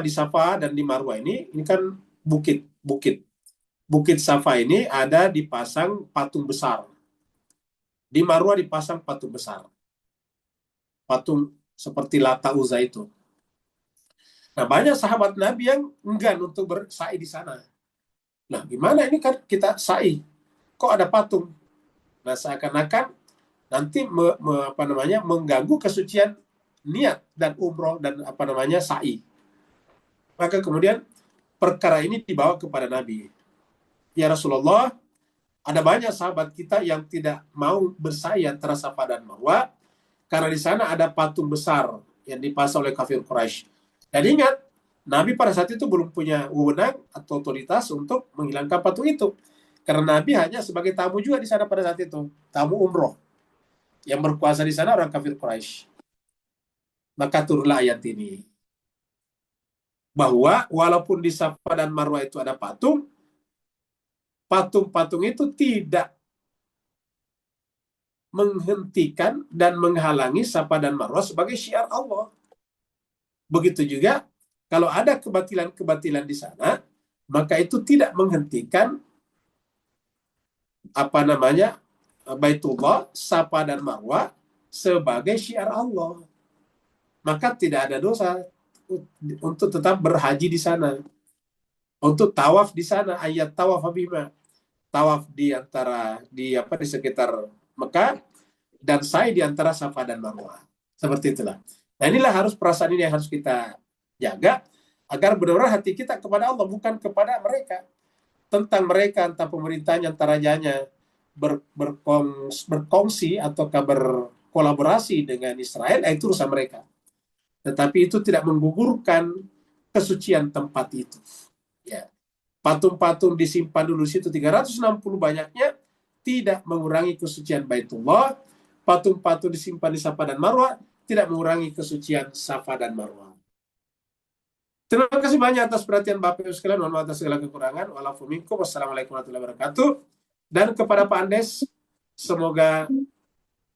dan di Marwah ini kan bukit. Bukit Safa ini ada dipasang patung besar. Di Marwah dipasang patung besar. Patung seperti Lata Uzza itu. Nah, banyak sahabat Nabi yang enggan untuk bersa'i di sana. Nah, gimana ini kan kita sa'i? Kok ada patung? Nah, seakan-akan nanti mengganggu kesucian niat dan umroh dan sa'i. Maka kemudian perkara ini dibawa kepada Nabi. Ya Rasulullah, ada banyak sahabat kita yang tidak mau bersa'i antara Safa dan Marwah karena di sana ada patung besar yang dipasang oleh kafir Quraisy. Dan ingat, Nabi pada saat itu belum punya wewenang atau otoritas untuk menghilangkan patung itu. Karena Nabi hanya sebagai tamu juga di sana pada saat itu, tamu umroh. Yang berkuasa di sana orang kafir Quraisy. Maka turunlah ayat ini. Bahwa walaupun di Safa dan Marwah itu ada patung-patung itu tidak menghentikan dan menghalangi Safa dan Marwah sebagai syiar Allah. Begitu juga kalau ada kebatilan-kebatilan di sana, maka itu tidak menghentikan Baitullah, Safa dan Marwah sebagai syiar Allah. Maka tidak ada dosa untuk tetap berhaji di sana, untuk tawaf di sana. Ayat tawaf bima, tawaf di sekitar Mekah dan sa'i di antara Safa dan Marwah. Seperti itulah. Nah inilah perasaan ini yang harus kita jaga agar benar-benar hati kita kepada Allah, bukan kepada mereka. Tentang mereka, entah pemerintahnya, entah rajanya berkongsi ataukah berkolaborasi dengan Israel, itu urusan mereka. Tetapi itu tidak menggugurkan kesucian tempat itu. Ya. Patung-patung disimpan dulu di situ 360 banyaknya, tidak mengurangi kesucian Baitullah. Patung-patung disimpan di Safa dan Marwah tidak mengurangi kesucian Safa dan Marwah. Terima kasih banyak atas perhatian Bapak Ibu sekalian. Mohon maaf atas segala kekurangan. Wassalamualaikum warahmatullahi wabarakatuh. Dan kepada Pak Andes, semoga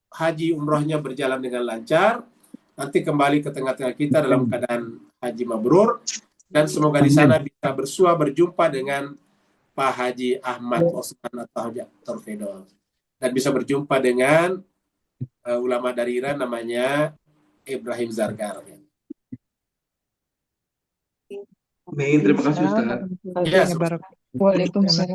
haji umrohnya berjalan dengan lancar. Nanti kembali ke tengah-tengah kita dalam keadaan haji mabrur. Dan semoga di sana bisa berjumpa dengan Pak Haji Ahmad Osman atau Haji Torfedol. Dan bisa berjumpa dengan ulama dari Iran namanya Ibrahim Zargar. Amin, terima kasih Ustaz. Ya, Waalaikumsalam.